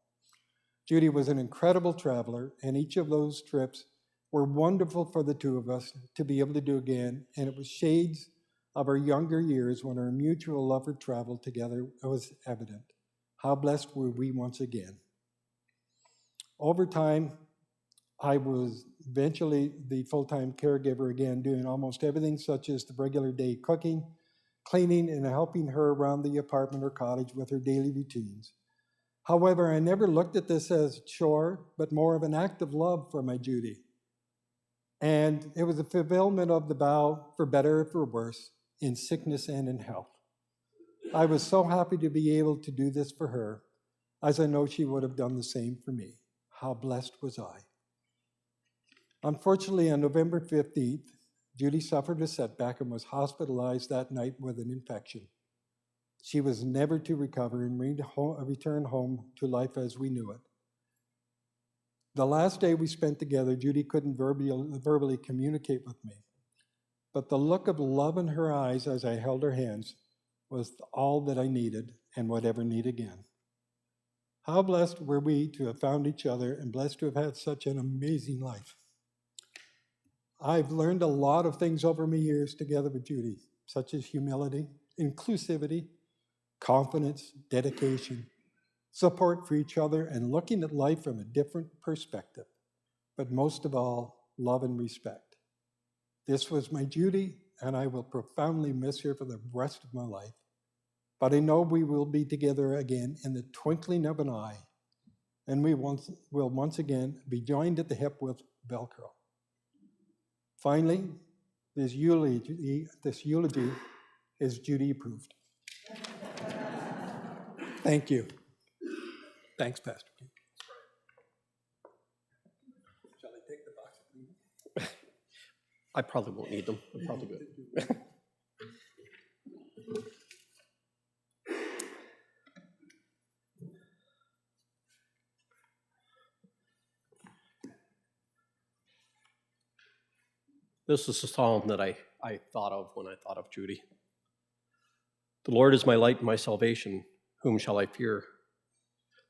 Judy was an incredible traveler, and each of those trips were wonderful for the two of us to be able to do again, and it was shades of our younger years when our mutual love for travel together was evident. How blessed were we once again. Over time, I was eventually the full-time caregiver again, doing almost everything such as the regular day cooking, cleaning, and helping her around the apartment or cottage with her daily routines. However, I never looked at this as a chore, but more of an act of love for my Judy. And it was a fulfillment of the vow, for better or for worse, in sickness and in health. I was so happy to be able to do this for her, as I know she would have done the same for me. How blessed was I. Unfortunately, on November 15th, Judy suffered a setback and was hospitalized that night with an infection. She was never to recover and return home to life as we knew it. The last day we spent together, Judy couldn't verbally communicate with me, but the look of love in her eyes as I held her hands was all that I needed and would ever need again. How blessed were we to have found each other and blessed to have had such an amazing life. I've learned a lot of things over my years together with Judy, such as humility, inclusivity, confidence, dedication, support for each other, and looking at life from a different perspective. But most of all, love and respect. This was my Judy, and I will profoundly miss her for the rest of my life. But I know we will be together again in the twinkling of an eye, and we will once again be joined at the hip with Velcro. Finally, this eulogy is Judy approved. Thank you. Thanks, Pastor. Shall I take the box of leave? I probably won't need them. I'm probably good. This is a psalm that I thought of when I thought of Judy. The Lord is my light and my salvation. Whom shall I fear?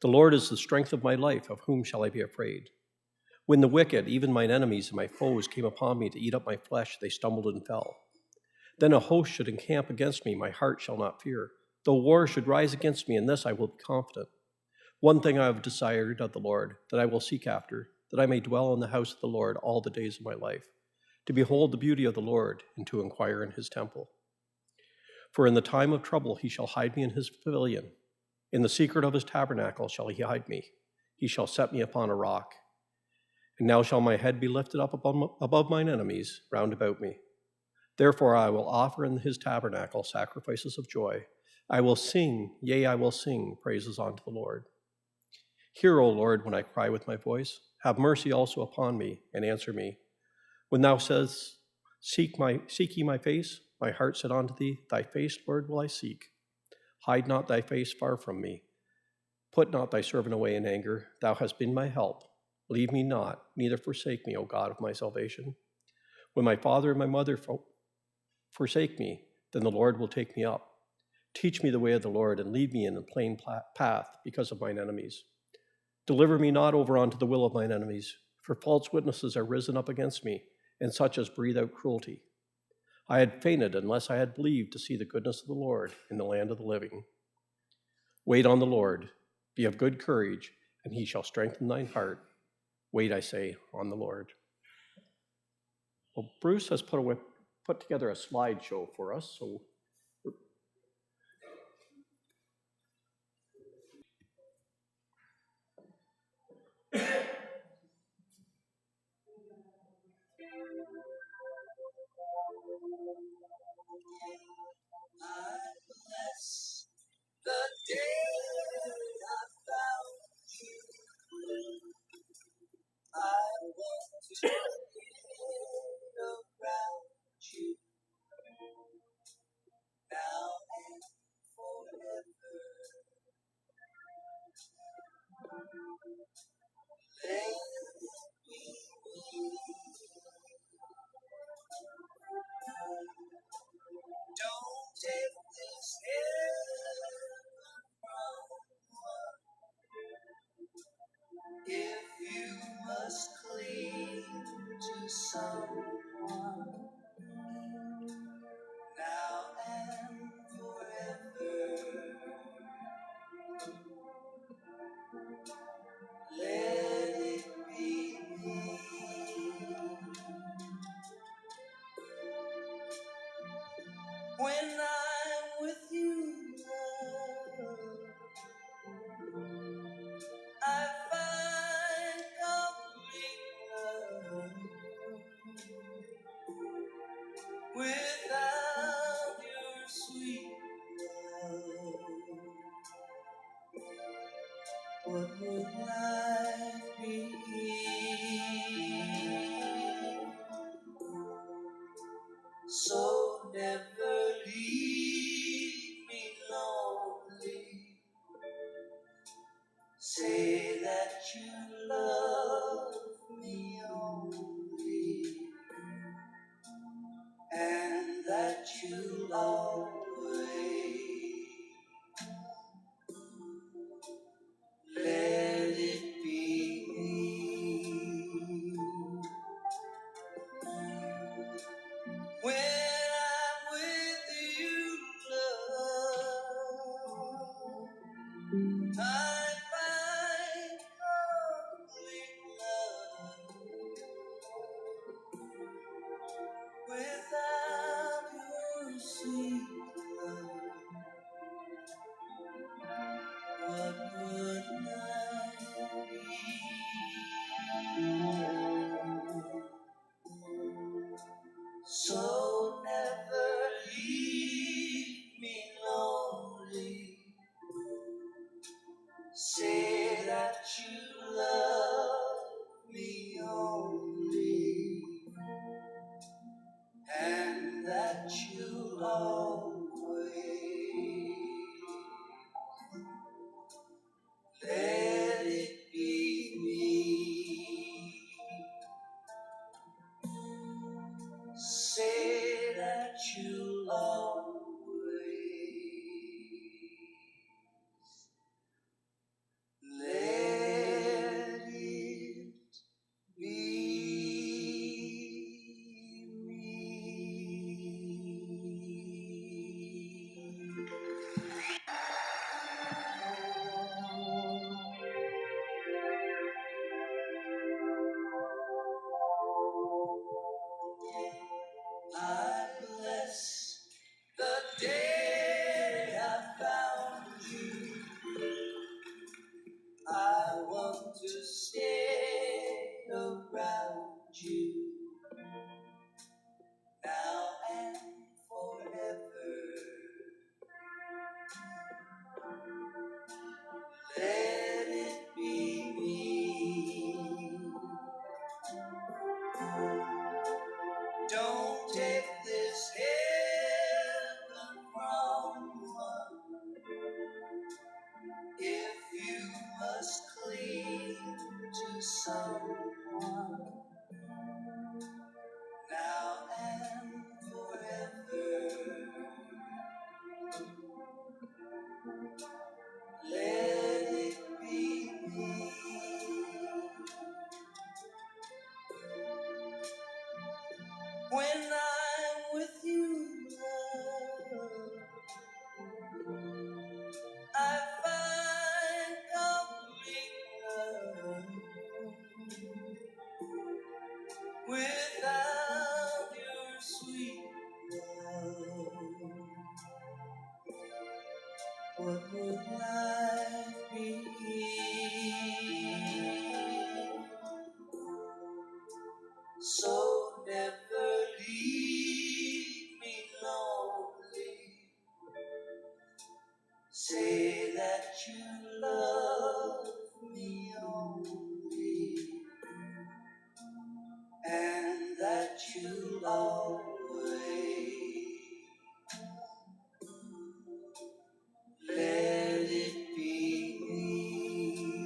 The Lord is the strength of my life. Of whom shall I be afraid? When the wicked, even mine enemies and my foes, came upon me to eat up my flesh, they stumbled and fell. Then a host should encamp against me. My heart shall not fear. Though war should rise against me, in this I will be confident. One thing I have desired of the Lord, that I will seek after, that I may dwell in the house of the Lord all the days of my life, to behold the beauty of the Lord, and to inquire in his temple. For in the time of trouble he shall hide me in his pavilion. In the secret of his tabernacle shall he hide me. He shall set me upon a rock. And now shall my head be lifted up above mine enemies round about me. Therefore I will offer in his tabernacle sacrifices of joy. I will sing, yea, I will sing praises unto the Lord. Hear, O Lord, when I cry with my voice. Have mercy also upon me, and answer me. When thou sayest, Seek ye my face, my heart said unto thee, Thy face, Lord, will I seek. Hide not thy face far from me. Put not thy servant away in anger. Thou hast been my help. Leave me not, neither forsake me, O God of my salvation. When my father and my mother forsake me, then the Lord will take me up. Teach me the way of the Lord, and lead me in a plain path because of mine enemies. Deliver me not over unto the will of mine enemies, for false witnesses are risen up against me, and such as breathe out cruelty. I had fainted unless I had believed to see the goodness of the Lord in the land of the living. Wait on the Lord, be of good courage, and he shall strengthen thine heart. Wait, I say, on the Lord. Well, Bruce has put together a slideshow for us, so The day I found you, I want to live around you now and forever. Let me be When I'm with you, love, I find complete love. Without your sweet love, what would life be? So never leave me lonely. Say that you love me only, and that you'll always let it be me. When I'm with you, love, I find complete love. Without your sweet love, what would life be? So never leave me lonely. Say that you love me only, and that you'll always let it be me. Say that you'll always let it be me. I bless the day I found you. I want to stay around you now and forever. Let it be me. Don't take this heaven from one if you must cling to someone now and forever. Let it be me. When I'm with you, love, I find complete love. Without your sweet love, what would life be? So never leave me lonely. Say that you love me only, and that you'll always let it be me.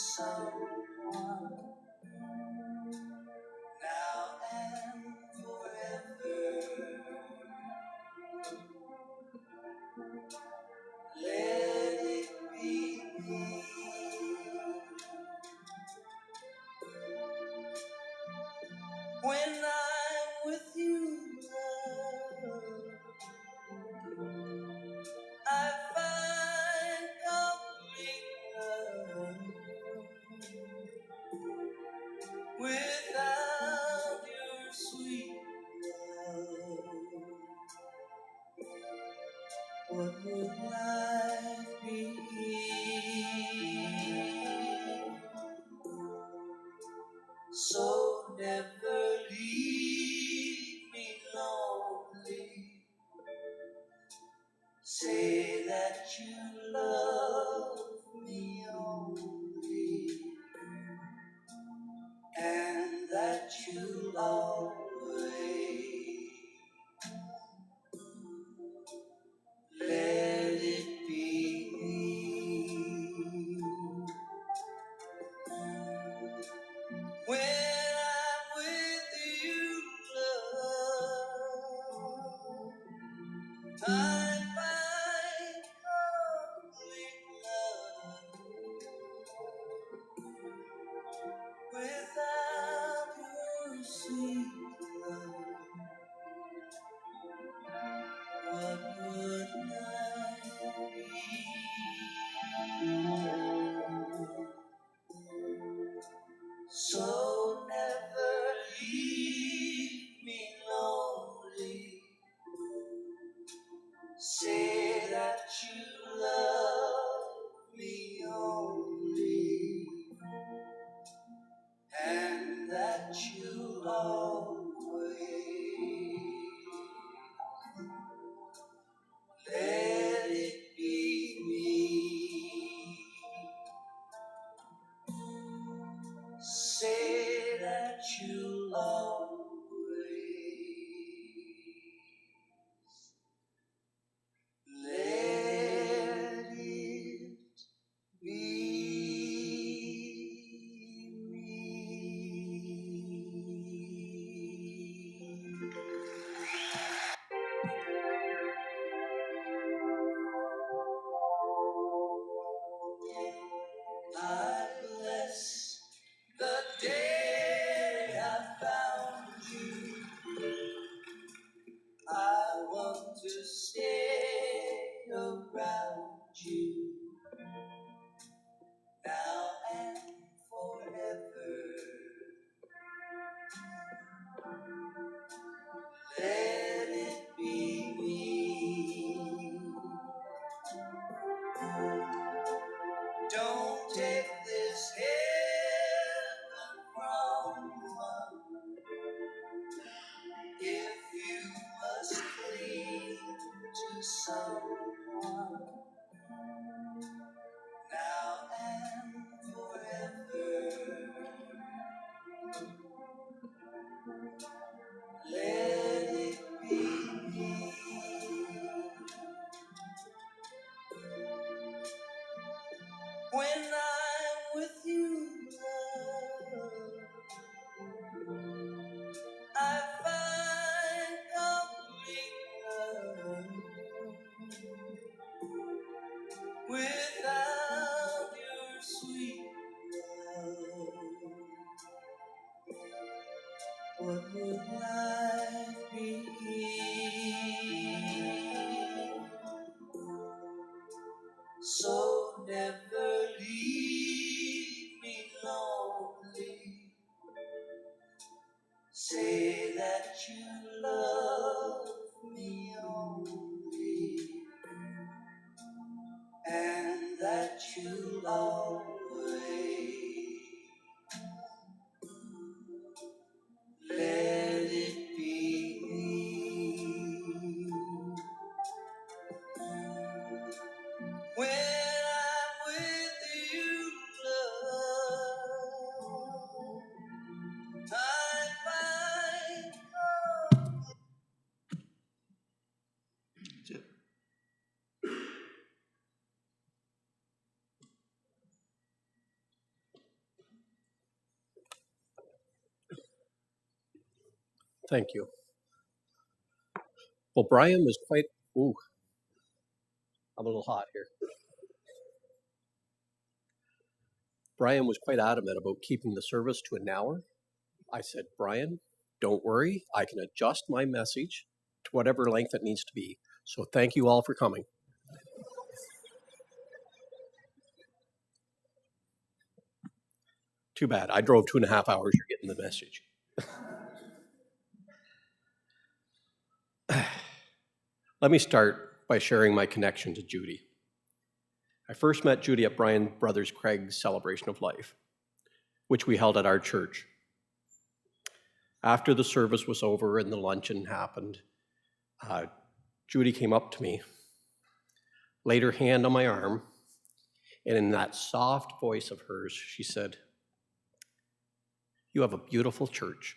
someone now and forever. Let it be me. When I'm with you, love, I find complete love. Without your sweet love, what would life be? So never leave me lonely. Say that you love me only, and that you'll always let it be me. When I'm with you, love, I find complete love. Without your sweet love, what would life be? So never leave me lonely. Say that you love me only, and that you always let it be me. Say that you'll always let it be me. I bless the day I found you. I want to stay around you now and forever. Let it be me. Don't take this heaven from one if you must cling to someone now and forever. Let it be me. When I'm with you, love, I find complete love. Without your sweet love, what would life be? So never leave me lonely. Say that you love me only, and that you'll always let it be me. When I'm with you, love, I find Thank you. Well, Brian was quite, ooh, I'm a little hot here. Brian was quite adamant about keeping the service to an hour. I said, Brian, don't worry. I can adjust my message to whatever length it needs to be. So thank you all for coming. Too bad. I drove 2.5 hours. You're getting the message. Let me start by sharing my connection to Judy. I first met Judy at Brian Brothers Craig's celebration of life, which we held at our church. After the service was over and the luncheon happened, Judy came up to me, laid her hand on my arm, and in that soft voice of hers, she said, "You have a beautiful church."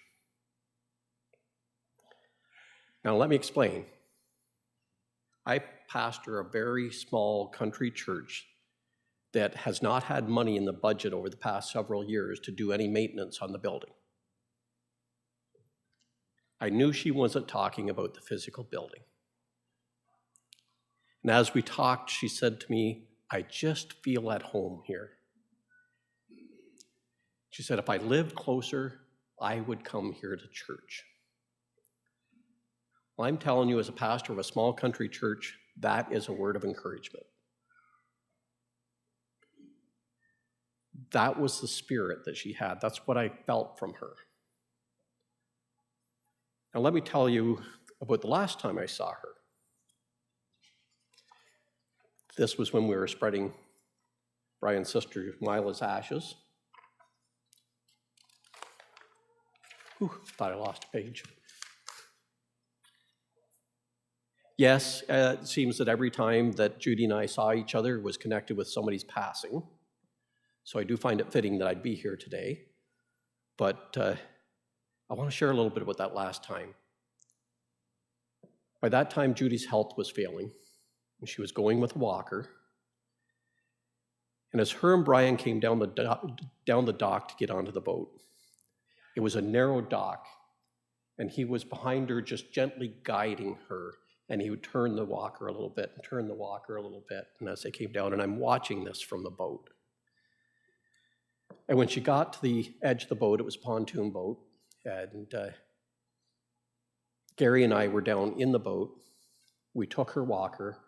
Now let me explain. I pastor a very small country church that has not had money in the budget over the past several years to do any maintenance on the building. I knew she wasn't talking about the physical building. And as we talked, she said to me, "I just feel at home here." She said, "If I lived closer, I would come here to church." Well, I'm telling you, as a pastor of a small country church, that is a word of encouragement. That was the spirit that she had. That's what I felt from her. Now, let me tell you about the last time I saw her. This was when we were spreading Brian's sister Mila's ashes. Ooh, thought I lost a page. Yes, it seems that every time that Judy and I saw each other was connected with somebody's passing. So I do find it fitting that I'd be here today. But I want to share a little bit about that last time. By that time, Judy's health was failing, and she was going with a walker. And as her and Brian came down the dock to get onto the boat, it was a narrow dock, and he was behind her just gently guiding her. And he would turn the walker a little bit and turn the walker a little bit. And as they came down, and I'm watching this from the boat. And when she got to the edge of the boat, it was a pontoon boat. And Gary and I were down in the boat. We took her walker,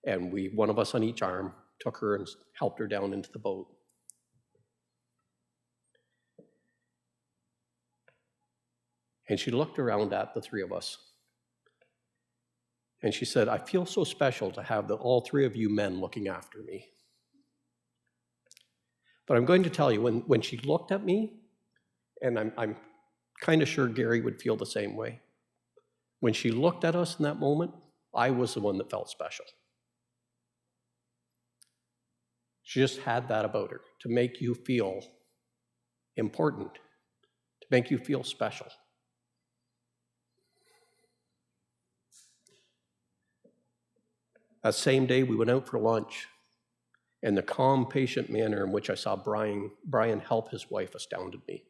and one of us on each arm, took her and helped her down into the boat. And she looked around at the three of us. And she said, "I feel so special to have all three of you men looking after me." But I'm going to tell you, when she looked at me, and I'm kind of sure Gary would feel the same way. When she looked at us in that moment, I was the one that felt special. She just had that about her, to make you feel important, to make you feel special. That same day, we went out for lunch, and the calm, patient manner in which I saw Brian help his wife astounded me.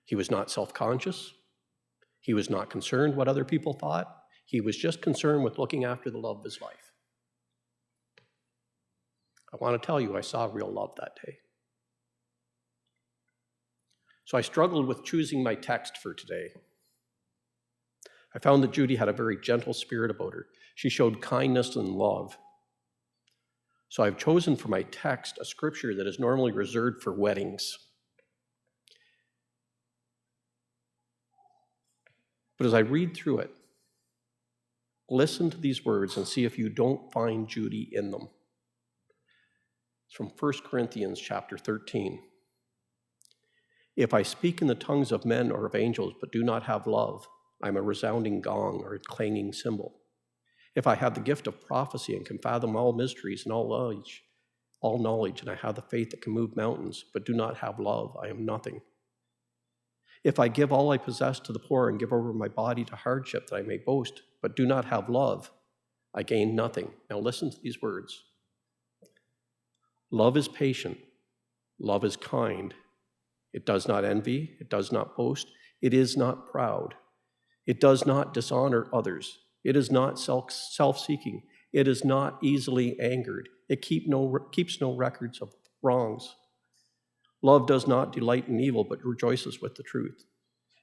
He was not self-conscious. He was not concerned what other people thought. He was just concerned with looking after the love of his life. I want to tell you, I saw real love that day. So I struggled with choosing my text for today. I found that Judy had a very gentle spirit about her. She showed kindness and love. So I've chosen for my text a scripture that is normally reserved for weddings. But as I read through it, listen to these words and see if you don't find Judy in them. It's from 1 Corinthians chapter 13. "If I speak in the tongues of men or of angels but do not have love, I'm a resounding gong or a clanging cymbal. If I have the gift of prophecy and can fathom all mysteries and all knowledge, and I have the faith that can move mountains, but do not have love, I am nothing. If I give all I possess to the poor and give over my body to hardship that I may boast, but do not have love, I gain nothing." Now listen to these words. "Love is patient. Love is kind. It does not envy. It does not boast. It is not proud. It does not dishonor others. It is not self-seeking. It is not easily angered. It keeps no records of wrongs. Love does not delight in evil, but rejoices with the truth.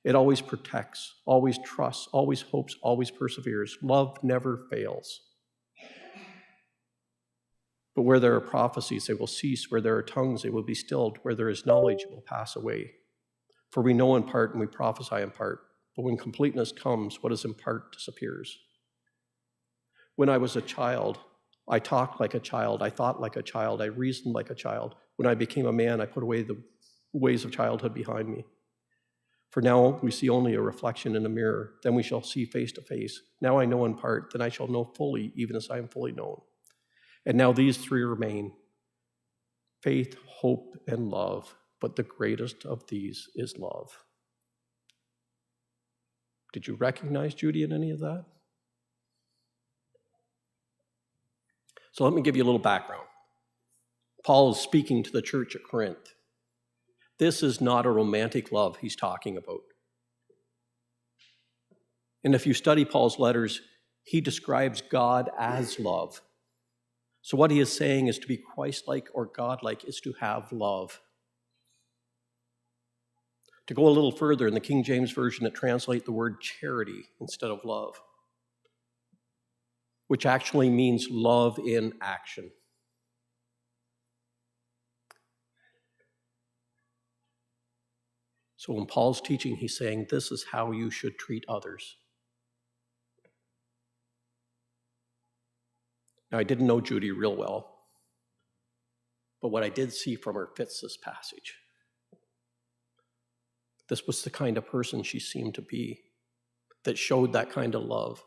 It always protects, always trusts, always hopes, always perseveres. Love never fails. But where there are prophecies, they will cease. Where there are tongues, they will be stilled. Where there is knowledge, it will pass away. For we know in part and we prophesy in part. But when completeness comes, what is in part disappears. When I was a child, I talked like a child. I thought like a child. I reasoned like a child. When I became a man, I put away the ways of childhood behind me. For now we see only a reflection in a mirror. Then we shall see face to face. Now I know in part. Then I shall know fully, even as I am fully known. And now these three remain: faith, hope, and love. But the greatest of these is love. Did you recognize Judy in any of that? So let me give you a little background. Paul is speaking to the church at Corinth. This is not a romantic love he's talking about. And if you study Paul's letters, he describes God as love. So what he is saying is to be Christ-like or God-like is to have love. To go a little further, in the King James Version, it translates the word charity instead of love, which actually means love in action. So when Paul's teaching, he's saying this is how you should treat others. Now, I didn't know Judy real well, but what I did see from her fits this passage. This was the kind of person she seemed to be that showed that kind of love.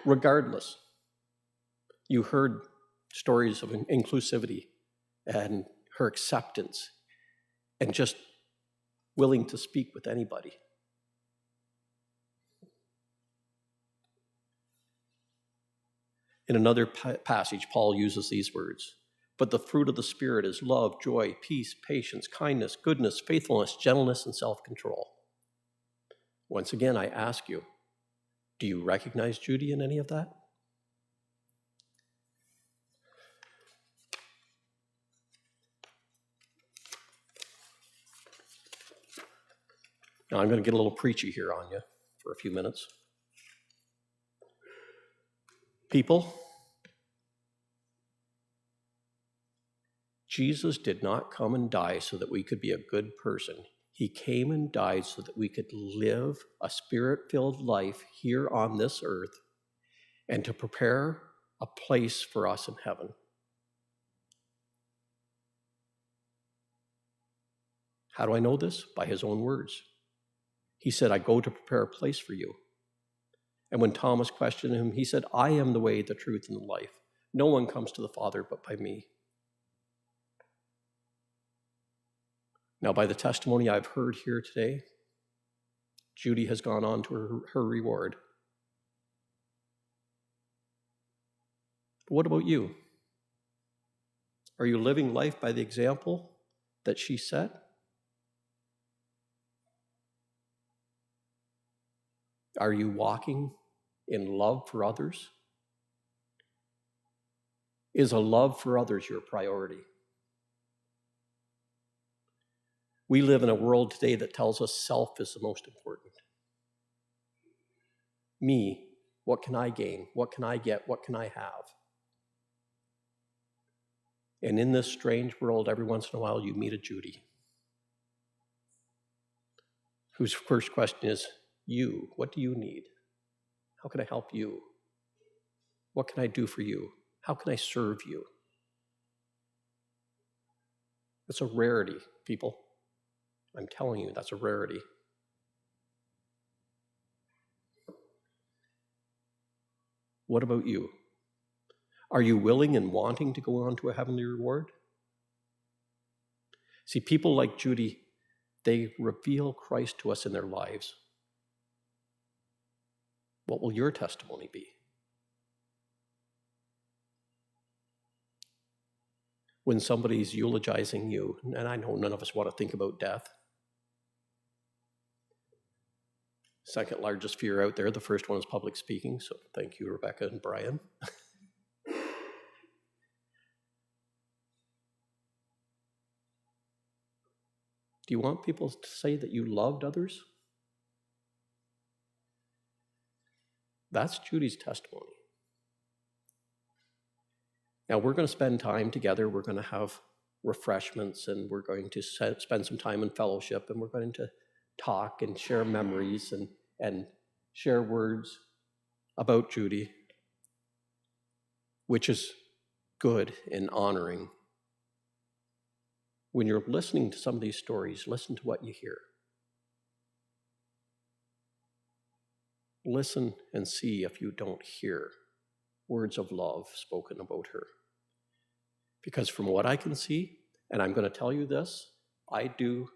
Regardless, you heard stories of inclusivity and her acceptance and just willing to speak with anybody. In another passage, Paul uses these words: but the fruit of the Spirit is love, joy, peace, patience, kindness, goodness, faithfulness, gentleness, and self-control. Once again, I ask you, do you recognize Judy in any of that? Now I'm going to get a little preachy here on you for a few minutes. People, Jesus did not come and die so that we could be a good person. He came and died so that we could live a spirit-filled life here on this earth and to prepare a place for us in heaven. How do I know this? By his own words. He said, I go to prepare a place for you. And when Thomas questioned him, he said, I am the way, the truth, and the life. No one comes to the Father but by me. Now, by the testimony I've heard here today, Judy has gone on to her reward. But what about you? Are you living life by the example that she set? Are you walking in love for others? Is a love for others your priority? We live in a world today that tells us self is the most important. Me, what can I gain? What can I get? What can I have? And in this strange world, every once in a while, you meet a Judy, whose first question is, you, what do you need? How can I help you? What can I do for you? How can I serve you? It's a rarity, people. I'm telling you, that's a rarity. What about you? Are you willing and wanting to go on to a heavenly reward? See, people like Judy, they reveal Christ to us in their lives. What will your testimony be? When somebody's eulogizing you, and I know none of us want to think about death, Second largest fear out there. The first one is public speaking. So thank you, Rebecca and Brian. Do you want people to say that you loved others? That's Judy's testimony. Now we're going to spend time together. We're going to have refreshments, and we're going to spend some time in fellowship, and we're going to talk and share memories and share words about Judy, which is good and honoring. When you're listening to some of these stories, listen to what you hear. Listen and see if you don't hear words of love spoken about her. Because from what I can see, and I'm going to tell you this, I do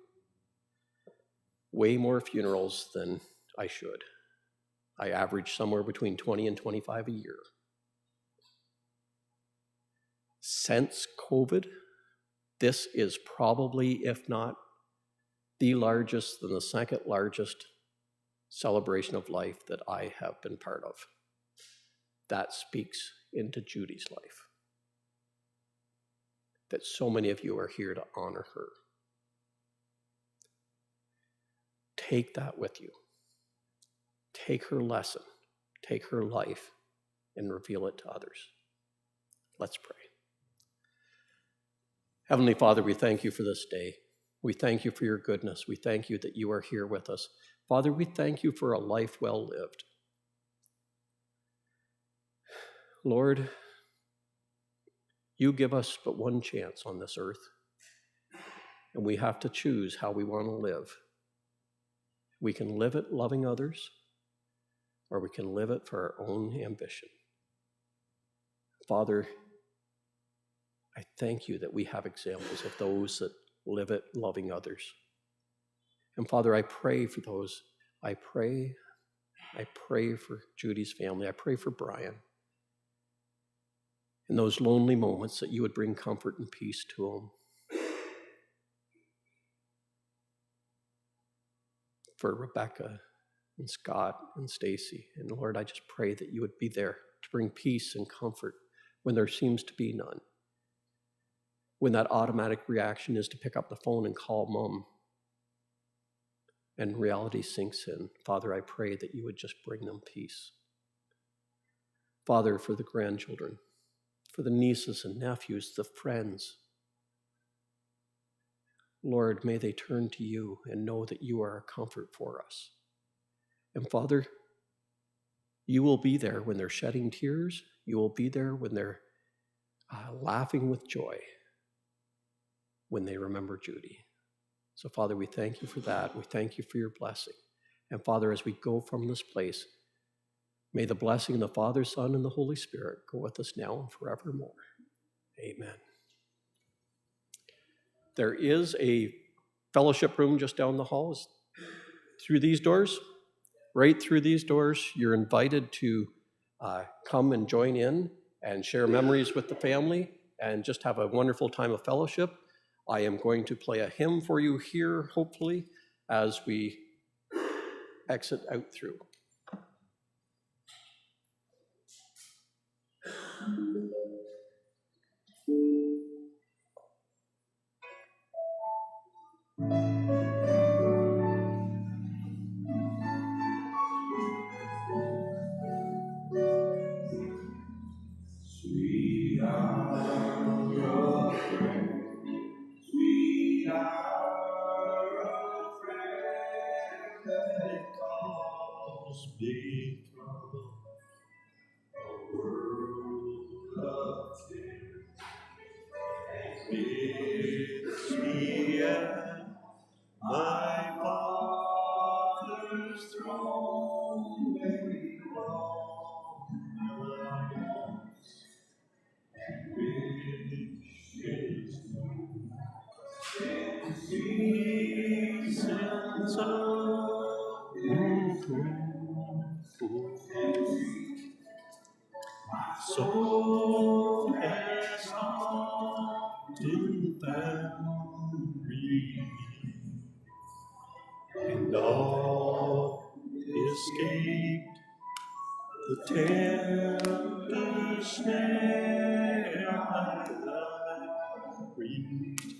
way more funerals than I should. I average somewhere between 20 and 25 a year. Since COVID, this is probably, if not the largest, then the second largest celebration of life that I have been part of. That speaks into Judy's life. That so many of you are here to honor her. Take that with you. Take her lesson, take her life, and reveal it to others. Let's pray. Heavenly Father, we thank you for this day. We thank you for your goodness. We thank you that you are here with us. Father, we thank you for a life well lived. Lord, you give us but one chance on this earth, and we have to choose how we want to live. We can live it loving others, or we can live it for our own ambition. Father, I thank you that we have examples of those that live it loving others. And Father, I pray for those. I pray for Judy's family. I pray for Brian. In those lonely moments that you would bring comfort and peace to them. For Rebecca and Scott and Stacy. And Lord, I just pray that you would be there to bring peace and comfort when there seems to be none. When that automatic reaction is to pick up the phone and call Mom, and reality sinks in. Father, I pray that you would just bring them peace. Father, for the grandchildren, for the nieces and nephews, the friends, Lord, may they turn to you and know that you are a comfort for us. And Father, you will be there when they're shedding tears. You will be there when they're laughing with joy, when they remember Judy. So Father, we thank you for that. We thank you for your blessing. And Father, as we go from this place, may the blessing of the Father, Son, and the Holy Spirit go with us now and forevermore. Amen. There is a fellowship room just down the hall. Through these doors, right through these doors, you're invited to come and join in and share memories with the family and just have a wonderful time of fellowship. I am going to play a hymn for you here, hopefully, as we exit out through. Sweet hour of prayer, sweet hour of prayer that calls me from a world of tears, bids me at my Father's throne, where we long and wishes new. In seasons of my soul has often found relief, and all escaped the tender snare my love reached